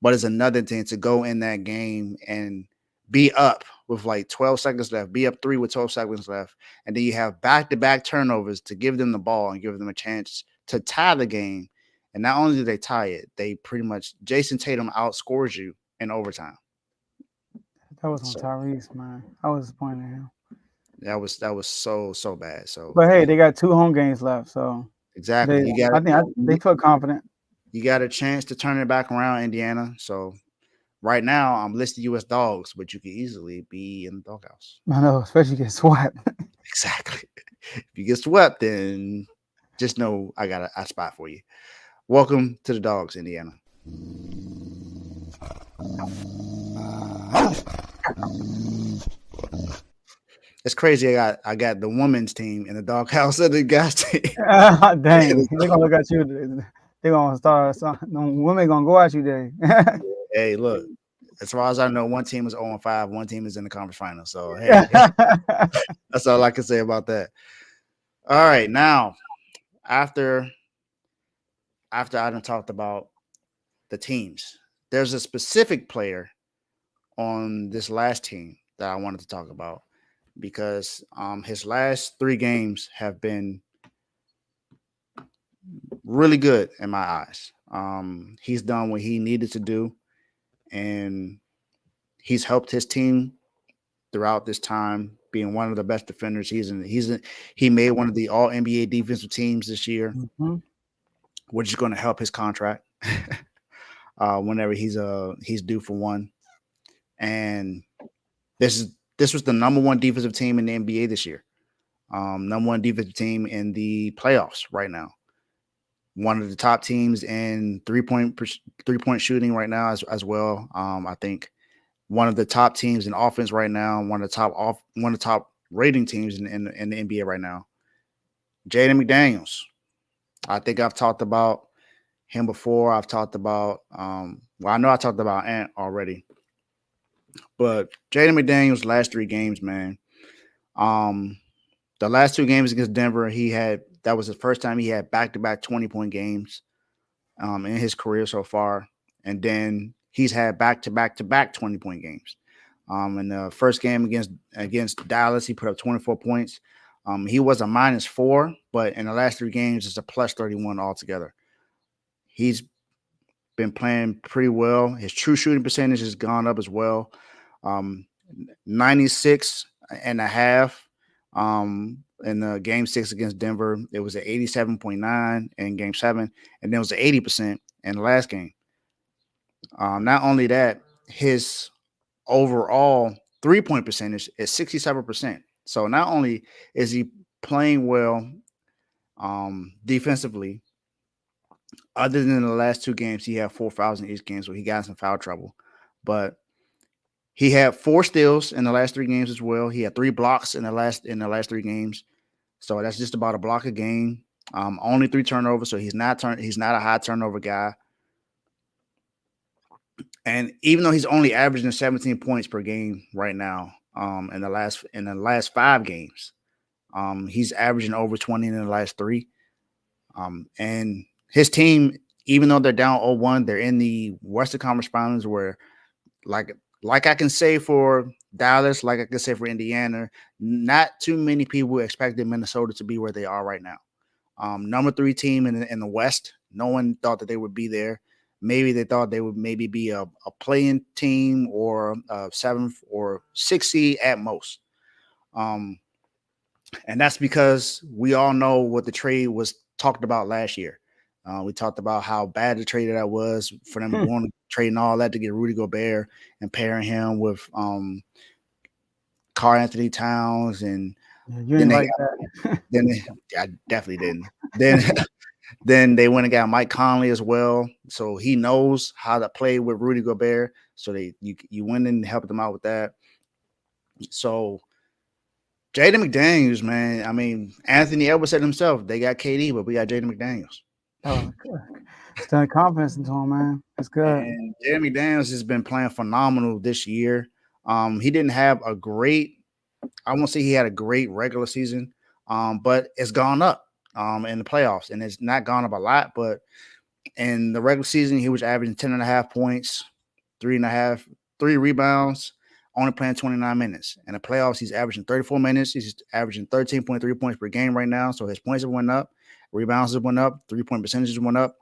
but it's another thing to go in that game and be up with like 12 seconds left, be up 3 with 12 seconds left, and then you have back-to-back turnovers to give them the ball and give them a chance to tie the game. And not only do they tie it, they pretty much Jason Tatum outscores you in overtime. That was on Tyrese, man. I was disappointed in him. That was so bad. So, but hey, they got 2 home games left, so exactly. I think they feel confident. you got a chance to turn it back around, Indiana. So right now, I'm listed you as dogs, but you could easily be in the doghouse. I know, especially get swept. Exactly. If you get swept, then just know I got a spot for you. Welcome to the dogs, Indiana. It's crazy. I got the women's team in the doghouse of the guys team. Dang, they're gonna look at you. They're gonna start. Women gonna go at you, there. Hey, look. As far as I know, one team is 0-5, one team is in the conference final. So hey, that's all I can say about that. All right, now after I done talked about the teams, there's a specific player on this last team that I wanted to talk about because his last 3 games have been really good in my eyes. He's done what he needed to do, and he's helped his team throughout this time, being one of the best defenders. He made one of the All NBA defensive teams this year, which is going to help his contract whenever he's due for one. And this was the number 1 defensive team in the NBA this year. Number 1 defensive team in the playoffs right now. One of the top teams in three-point shooting right now as well. I think one of the top teams in offense right now. One of the top rating teams in the NBA right now. Jaden McDaniels. I think I've talked about him before. I've talked about I know I talked about Ant already. But Jaden McDaniels' last 3 games, man. The last 2 games against Denver, that was the first time he had back-to-back 20-point games in his career so far. And then he's had back-to-back 20-point games. In the first game against Dallas, he put up 24 points. He was a -4, but in the last 3 games, it's a +31 altogether. He's been playing pretty well. His true shooting percentage has gone up as well. 96.5 in the game 6 against Denver. It was an 87.9 in game 7, and then it was an 80% in the last game. Not only that, his overall 3-point percentage is 67%. So not only is he playing well defensively, other than the last 2 games, he had 4 fouls in each game, so he got some foul trouble. But he had 4 steals in the last 3 games as well. He had 3 blocks in the last 3 games. So that's just about a block a game. Only 3 turnovers, so he's not a high turnover guy. And even though he's only averaging 17 points per game right now, in the last 5 games, he's averaging over 20 in the last 3. And his team, even though they're down 0-1, they're in the Western Conference Finals, where like I can say for Dallas, like I can say for Indiana, not too many people expected Minnesota to be where they are right now. Number 3 team in the West. No one thought that they would be there. Maybe they thought they would maybe be a play-in team or a 7th or 6th seed at most. And that's because we all know what the trade was talked about last year. We talked about how bad the trade that was for them going to trade and all that to get Rudy Gobert and pairing him with Karl Anthony Towns. And you didn't like that. I definitely didn't. Then they went and got Mike Conley as well. So he knows how to play with Rudy Gobert. So you went in and helped them out with that. So Jaden McDaniels, man. I mean, Anthony Edwards said himself, they got KD, but we got Jaden McDaniels. Oh, good. Done confidence into him, man. That's good. And Jaden McDaniels has been playing phenomenal this year. He didn't have I won't say he had a great regular season, but it's gone up in the playoffs, and it's not gone up a lot, but in the regular season, he was averaging 10.5 points, 3 rebounds, only playing 29 minutes. In the playoffs, he's averaging 34 minutes. He's averaging 13.3 points per game right now. So his points have went up, rebounds have went up, 3-point percentages went up.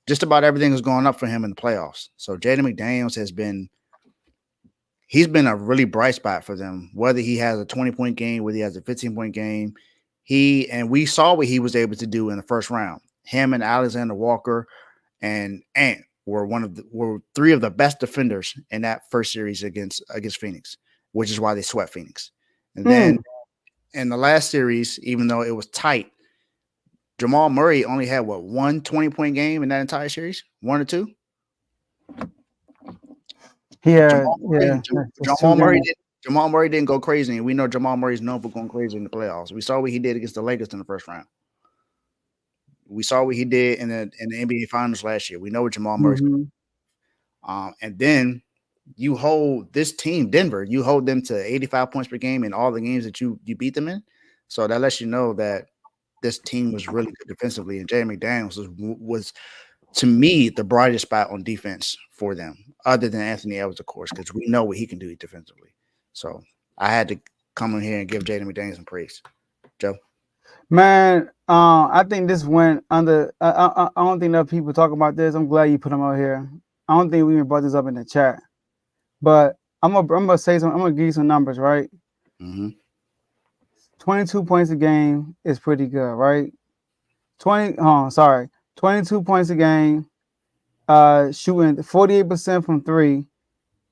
Just about everything is going up for him in the playoffs. So Jaden McDaniels he's been a really bright spot for them, whether he has a 20-point game, whether he has a 15-point game. And we saw what he was able to do in the first round. Him and Alexander Walker and Ant were three of the best defenders in that first series against Phoenix, which is why they swept Phoenix. And then in the last series, even though it was tight, Jamal Murray only had one 20-point game in that entire series, one or two. Yeah. Jamal Murray didn't go crazy, and we know Jamal Murray's known for going crazy in the playoffs. We saw what he did against the Lakers in the first round. We saw what he did in the NBA Finals last year. We know what Jamal Murray's. And then you hold this team, Denver, you hold them to 85 points per game in all the games that you beat them in. So that lets you know that this team was really good defensively, and Jaden McDaniels was to me the brightest spot on defense for them, other than Anthony Edwards, of course, because we know what he can do defensively. So I had to come in here and give Jaden McDaniels some praise. Joe? Man, I think this went under. I don't think enough people talk about this. I'm glad you put them out here. I don't think we even brought this up in the chat, but I'm gonna say something. I'm gonna give you some numbers, right? 22 points a game is pretty good, right? 22 points a game, shooting 48% from three,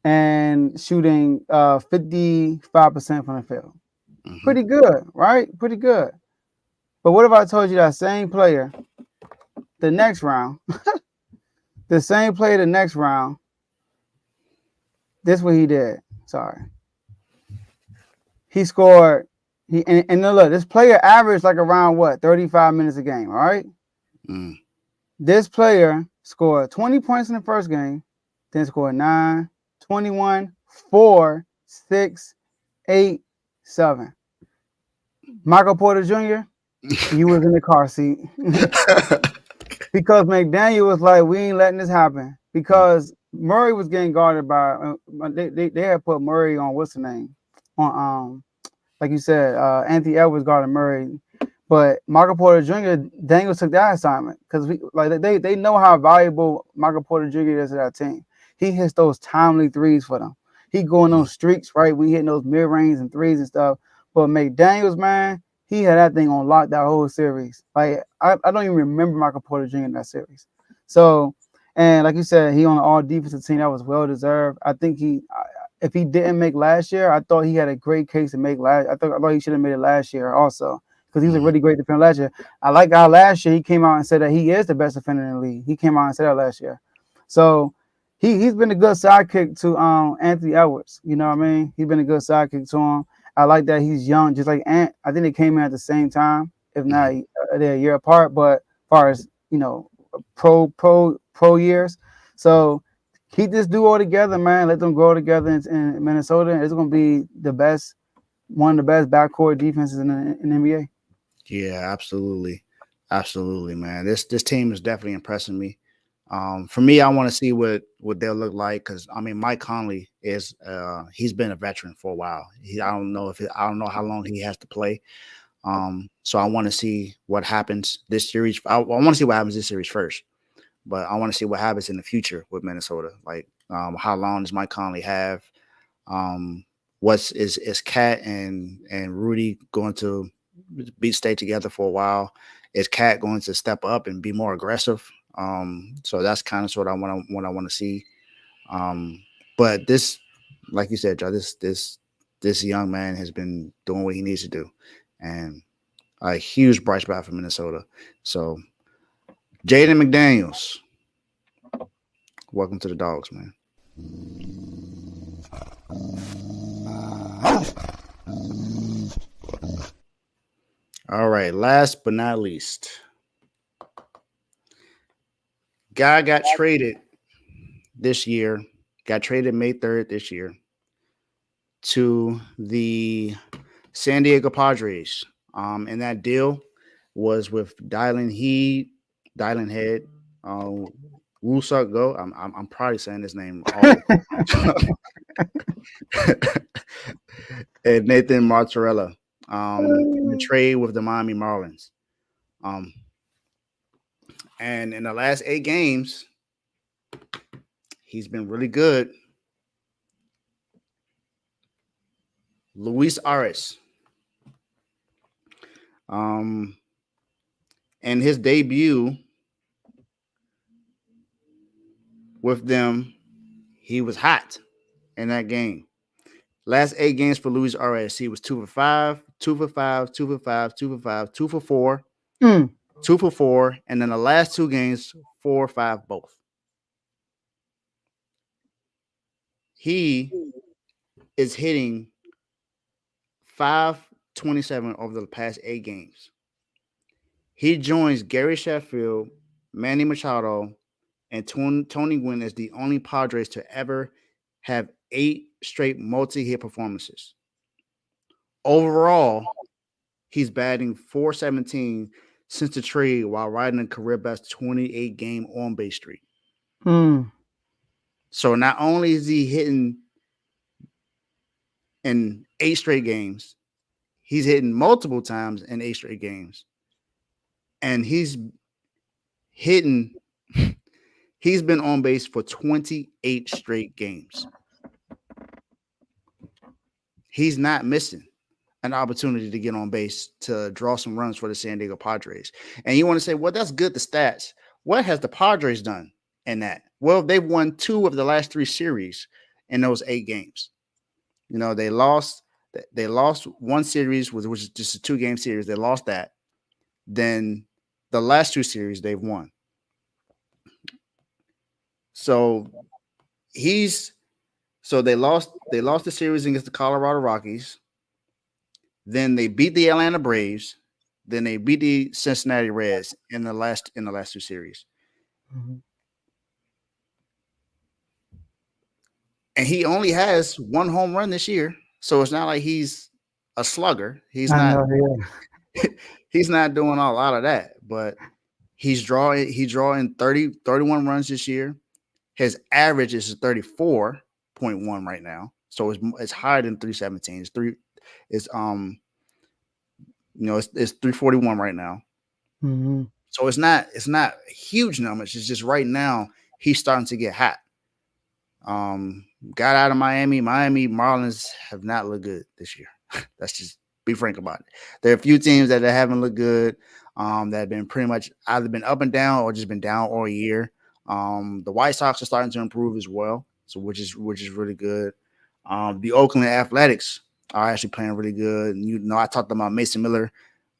and shooting 55% from the field. Pretty good, right? Pretty good. But what if I told you that same player the next round, this is what he did. Sorry. He scored, and look, this player averaged like around 35 minutes a game, all right? This player scored 20 points in the first game, then scored 9, 21, 4, 6, 8, 7. Michael Porter Jr., he was in the car seat because McDaniel was like, we ain't letting this happen, because Murray was getting guarded by they had put Murray on what's the name on like you said, Anthony Edwards guarded Murray, but Michael Porter Jr. Daniels took that assignment because they know how valuable Michael Porter Jr. is to that team. He hits those timely threes for them. He going on streaks, right? We hitting those mid range and threes and stuff. But McDaniels, man, he had that thing on lock that whole series. Like I don't even remember Michael Porter Jr. in that series. So, and like you said, he on an all defensive team that was well deserved. I think if he didn't make last year, I thought he had a great case to make last. I thought he should have made it last year also, because he was a really great defender last year. I like how last year he came out and said that he is the best defender in the league. He came out and said that last year. So he's been a good sidekick to Anthony Edwards. You know what I mean? He's been a good sidekick to him. I like that he's young, just like Ant. I think they came in at the same time, if not they're a year apart. But as far as pro years, so keep this duo together, man. Let them grow together in Minnesota. It's going to be one of the best backcourt defenses in the NBA. Yeah, absolutely, man. This team is definitely impressing me. For me, I want to see what they'll look like, because I mean, Mike Conley is he's been a veteran for a while. I don't know how long he has to play. So I want to see what happens this series. I want to see what happens this series first, but I want to see what happens in the future with Minnesota. Like, how long does Mike Conley have? Is Cat and Rudy going to stay together for a while? Is Cat going to step up and be more aggressive? So that's kind of what I want to see. But this, like you said, Joe, this young man has been doing what he needs to do, and a huge bright spot for Minnesota. So Jaden McDaniels, welcome to the Dogs, man. All right, last but not least, guy got traded this year, got traded May 3rd this year to the San Diego Padres. And that deal was with Dylan Head, Woosuck Go. I'm probably saying his name all and Nathan Mozzarella. In the trade with the Miami Marlins. And in the last 8 games, he's been really good. Luis Arias. In his debut with them. He was hot in that game. Last 8 games for Luis Arias, he was 2 for 5, 2 for 5, 2 for 5, 2 for 5, 2 for 4, Mm. 2 for 4, and then the last 2 games, 4 or 5 both. He is hitting 527 over the past 8 games. He joins Gary Sheffield, Manny Machado, and Tony Gwynn as the only Padres to ever have 8 straight multi-hit performances. Overall, he's batting 417 since the trade while riding a career best 28-game on-base streak. Mm. So not only is he hitting in 8 straight games, he's hitting multiple times in 8 straight games. And he's hitting, he's been on base for 28 straight games. He's not missing an opportunity to get on base to draw some runs for the San Diego Padres. And you want to say, well, that's good, the stats. What has the Padres done in that? Well, they've won 2 of the last 3 series in those 8 games. You know, they lost one series, which was just a 2-game series. They lost that. Then the last 2 series they've won. So they lost the series against the Colorado Rockies. Then they beat the Atlanta Braves. Then they beat the Cincinnati Reds in the last 2 series. Mm-hmm. And he only has 1 home run this year. So it's not like he's a slugger. He's not doing a lot of that, but he's drawing 31 runs this year. His average is 34.1 right now. So it's higher than 317. It's 341 right now. Mm-hmm. So it's not huge numbers. It's just right now he's starting to get hot. Got out of Miami. Miami Marlins have not looked good this year. Let's just be frank about it. There are a few teams that haven't looked good. That have been pretty much either been up and down or just been down all year. The White Sox are starting to improve as well, so which is really good. The Oakland Athletics are actually playing really good. And, you know, I talked about Mason Miller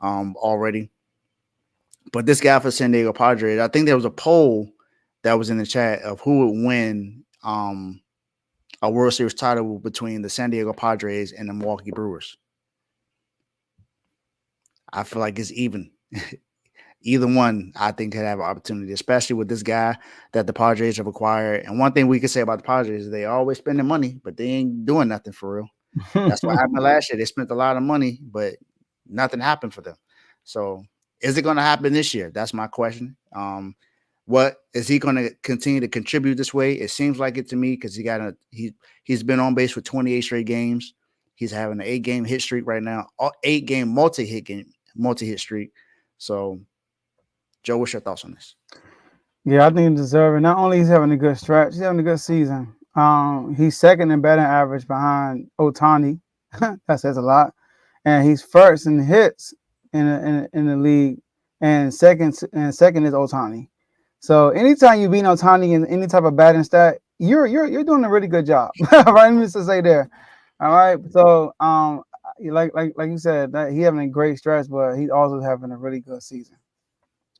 already, but this guy for San Diego Padres, I think there was a poll that was in the chat of who would win a World Series title between the San Diego Padres and the Milwaukee Brewers. I feel like it's even. Either one, I think, could have an opportunity, especially with this guy that the Padres have acquired. And one thing we could say about the Padres is they always spending money, but they ain't doing nothing for real. That's what happened last year. They spent a lot of money, but nothing happened for them. So is it going to happen this year? That's my question. What is he going to continue to contribute this way? It seems like it to me because he's been on base for 28 straight games. He's having an 8-game hit streak right now, 8-game multi-hit streak. So, Joe, what's your thoughts on this? Yeah, I think he's deserving. Not only he's having a good stretch, he's having a good season. He's second in batting average behind Ohtani. That says a lot. And he's first in hits in the league, and second is Ohtani. So anytime you beat Ohtani in any type of batting stat, you're doing a really good job. Right, let me just say there. All right. So like you said, that he having a great stretch, but he's also having a really good season.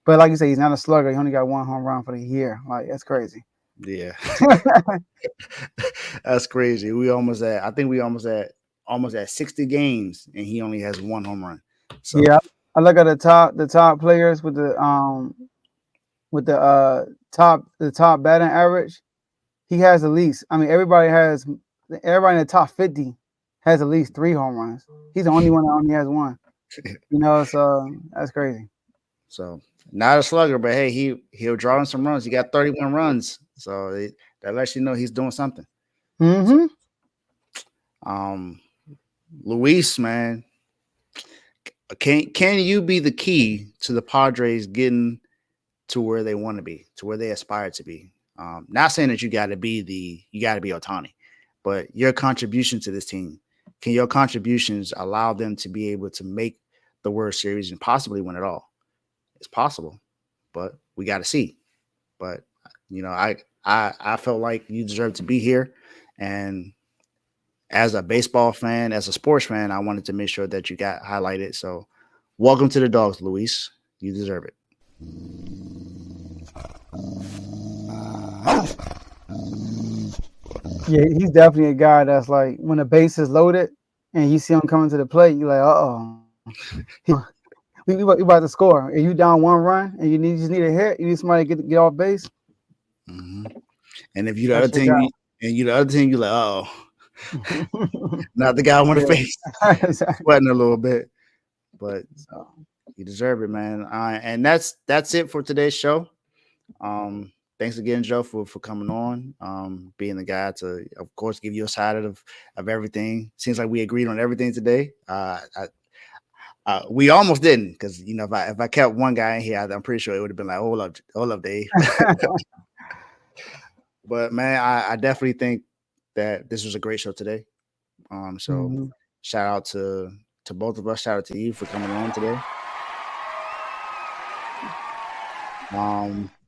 But like you said, he's not a slugger. He only got 1 home run for the year. Like, that's crazy. Yeah. That's crazy. I think we almost at 60 games, and he only has 1 home run. So yeah, I look at the top players with the top batting average. He has at least. I mean, everybody in the top 50 has at least 3 home runs. He's the only one that only has 1. You know, so that's crazy. So not a slugger, but hey, he'll draw in some runs. He got 31 runs, so that lets you know he's doing something. Mm-hmm. So, Luis, man, can you be the key to the Padres getting to where they want to be, to where they aspire to be? Not saying that you got to be Ohtani, but your contribution to this team. Can your contributions allow them to be able to make the World Series and possibly win it all? It's possible, but we got to see. But you know, I felt like you deserve to be here, and as a baseball fan, as a sports fan, I wanted to make sure that you got highlighted. So, welcome to the Dogs, Luis. You deserve it. Yeah, he's definitely a guy that's like when the base is loaded and you see him coming to the plate, you're like, we about to score. And you down 1 run and just need a hit, you need somebody to get off base. Mm-hmm. And if you the That's other team, you're like, oh, not the guy I want to face, sweating a little bit. But you deserve it, man. And that's it for today's show. Thanks again, Joe, for coming on. Being the guy to, of course, give you a side of everything. Seems like we agreed on everything today. We almost didn't, because if I kept one guy in here, I'm pretty sure it would have been like, hold up, Dave. But man, I definitely think that this was a great show today. So shout out to both of us. Shout out to you for coming on today.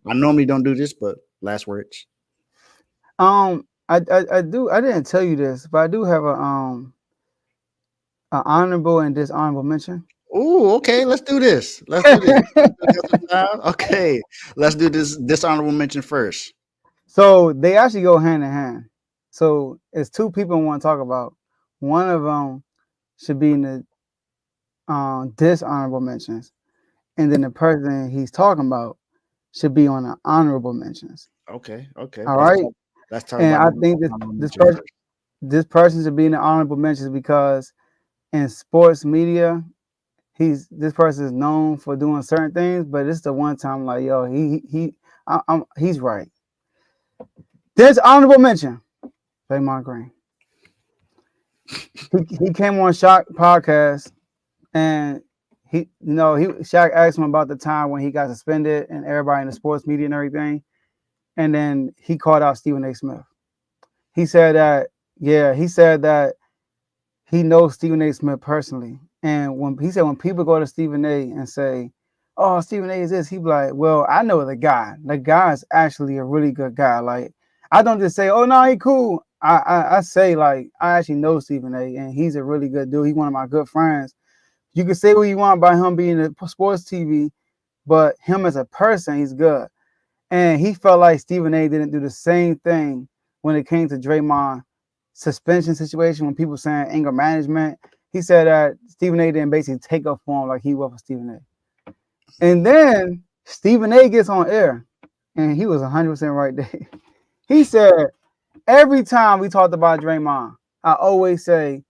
I normally don't do this, but last words. I do. I didn't tell you this, but I do have a honorable and dishonorable mention. Oh, okay. Let's do this. Okay, let's do this dishonorable mention first. So they actually go hand in hand. So it's two people I want to talk about. One of them should be in the dishonorable mentions, and then the person he's talking about should be on the honorable mentions. Okay. All right. Let's talk and about. I think this person should be in the honorable mentions because in sports media, this person is known for doing certain things, but it's the one time like, yo, he's right. This honorable mention, Draymond Green. He came on Shaq podcast, and Shaq asked him about the time when he got suspended and everybody in the sports media and everything, and then he called out Stephen A. Smith. He said that he knows Stephen A. Smith personally, and when people go to Stephen A. and say, "Oh, Stephen A. is this," he be like, "Well, I know the guy. The guy is actually a really good guy. Like, I don't just say, oh no, he cool. I say like I actually know Stephen A. and he's a really good dude. He's one of my good friends. You can say what you want about him being a sports TV, but him as a person, he's good." And he felt like Stephen A. didn't do the same thing when it came to Draymond suspension situation, when people saying anger management. He said that Stephen A. didn't basically take up for him like he was for Stephen A. And then Stephen A. gets on air, and he was 100% right there. He said, every time we talked about Draymond, I always say,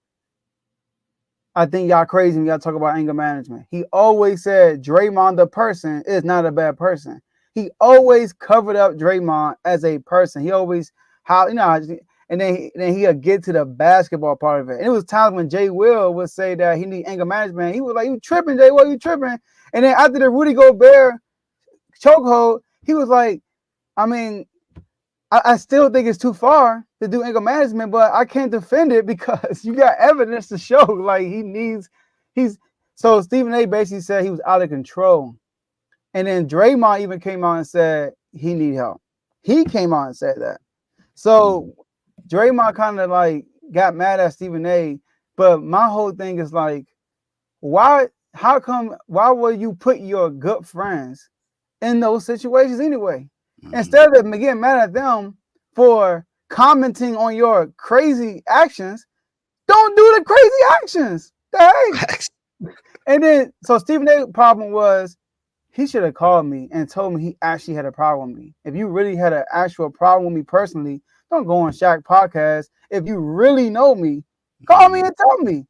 I think y'all crazy when y'all talk about anger management. He always said Draymond the person is not a bad person. He always covered up Draymond as a person. He always and then he'll get to the basketball part of it. And it was times when Jay Will would say that he need anger management. He was like, "You tripping, Jay Will? You tripping?" And then after the Rudy Gobert chokehold, he was like, I mean, I still think it's too far to do anger management, but I can't defend it because you got evidence to show like so Stephen A. basically said he was out of control. And then Draymond even came out and said he need help. He came out and said that. So Draymond kind of like got mad at Stephen A. But my whole thing is like, why would you put your good friends in those situations anyway? Instead of getting mad at them for commenting on your crazy actions, don't do the crazy actions. Hey. And then, so Stephen A.'s problem was he should have called me and told me he actually had a problem with me. If you really had an actual problem with me personally, don't go on Shaq podcast. If you really know me, call me and tell me.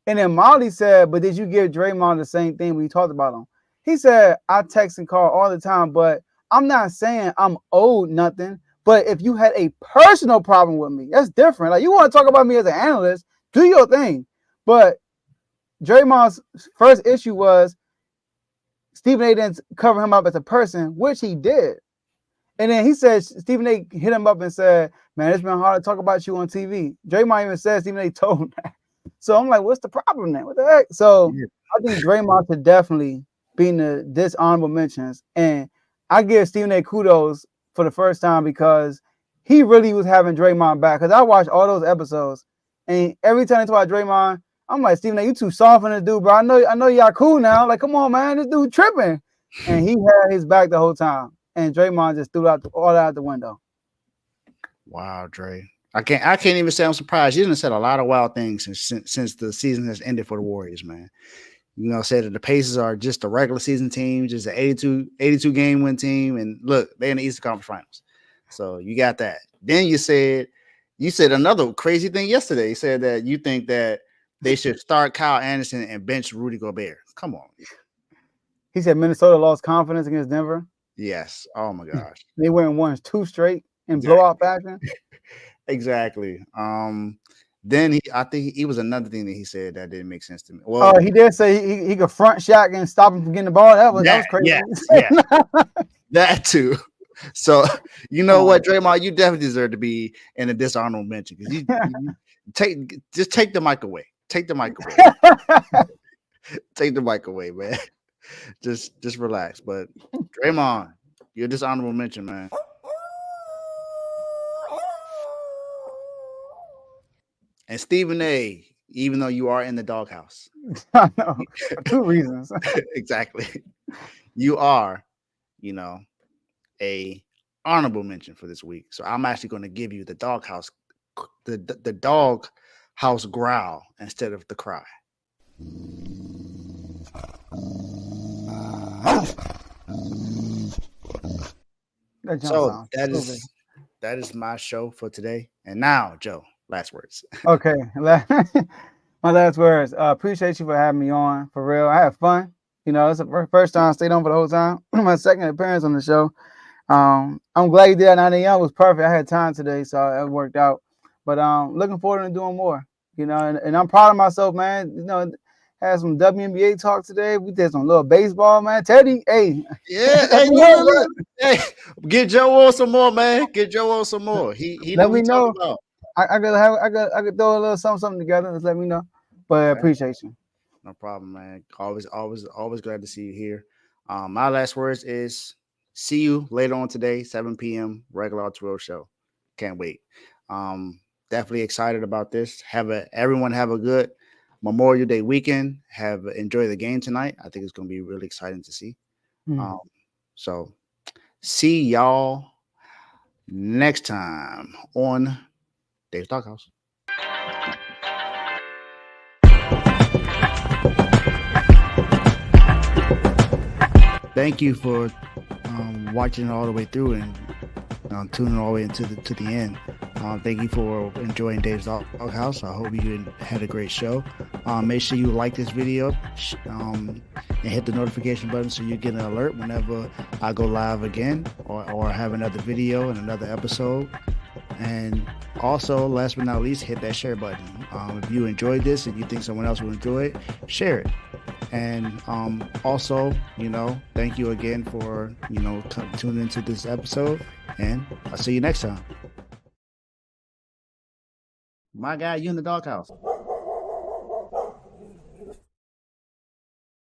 And then Molly said, but did you give Draymond the same thing when you talked about him? He said, I text and call all the time, but I'm not saying I'm owed nothing, but if you had a personal problem with me, that's different. Like, you want to talk about me as an analyst, do your thing. But Draymond's first issue was Stephen A. didn't cover him up as a person, which he did. And then he said, Stephen A. hit him up and said, man, it's been hard to talk about you on TV. Draymond even said Stephen A. told him that. So I'm like, what's the problem then? What the heck? So I think Draymond should definitely be in the dishonorable mentions. And I give Stephen A. kudos for the first time because he really was having Draymond back. Because I watched all those episodes, and every time they talk about Draymond, I'm like, Stephen A, you too soft on this dude, bro. I know y'all cool now. Like, come on, man, this dude tripping. And he had his back the whole time. And Draymond just threw all out the window. Wow, Dre. I can't even say I'm surprised. You done said a lot of wild things since the season has ended for the Warriors, man. You know, said that the Pacers are just a regular season team, just an 82 game win team. And look, they're in the Eastern Conference Finals. So you got that. Then you said another crazy thing yesterday. You said that you think that they should start Kyle Anderson and bench Rudy Gobert. Come on. He said Minnesota lost confidence against Denver. Yes. Oh my gosh. They went and won 2 straight in blowout fashion. Exactly. Then I think he was another thing that he said that didn't make sense to me. Well, he did say he could front shot and stop him from getting the ball. That was crazy. Yeah. That too. So you know what, Draymond, you definitely deserve to be in a dishonorable mention because you take the mic away. Take the mic away. Take the mic away, man. Just relax. But Draymond, you're dishonorable mention, man. And Stephen A, even though you are in the doghouse. I know. For 2 reasons. Exactly. You are, a honorable mention for this week. So I'm actually going to give you the doghouse, the dog house growl instead of the cry. So that is my show for today. And now, Joe, last words. Okay. My last words. Appreciate you for having me on. For real. I had fun. It's the first time I stayed on for the whole time. My second appearance on the show. I'm glad you did that. 9 a.m. was perfect. I had time today, so it worked out. But looking forward to doing more. And I'm proud of myself, man. Had some WNBA talk today. We did some little baseball, man. Teddy, hey. Yeah, hey, get Joe on some more, man. Get Joe on some more. He let me know. I could throw a little something together. Just let me know. But I appreciate you. No problem, man. Always glad to see you here. My last words is see you later on today, 7 p.m. regular R2L Show. Can't wait. Definitely excited about this. Everyone have a good Memorial Day weekend. Enjoy the game tonight. I think it's going to be really exciting to see. So see y'all next time on Dave's Doghouse. Thank you for watching all the way through and tuning all the way to the end. Thank you for enjoying Dave's Doghouse. I hope you had a great show. Make sure you like this video and hit the notification button so you get an alert whenever I go live again or have another video and another episode. And also, last but not least, hit that share button. If you enjoyed this and you think someone else will enjoy it, share it. And also, thank you again for, tuning into this episode. And I'll see you next time. My guy, you in the doghouse.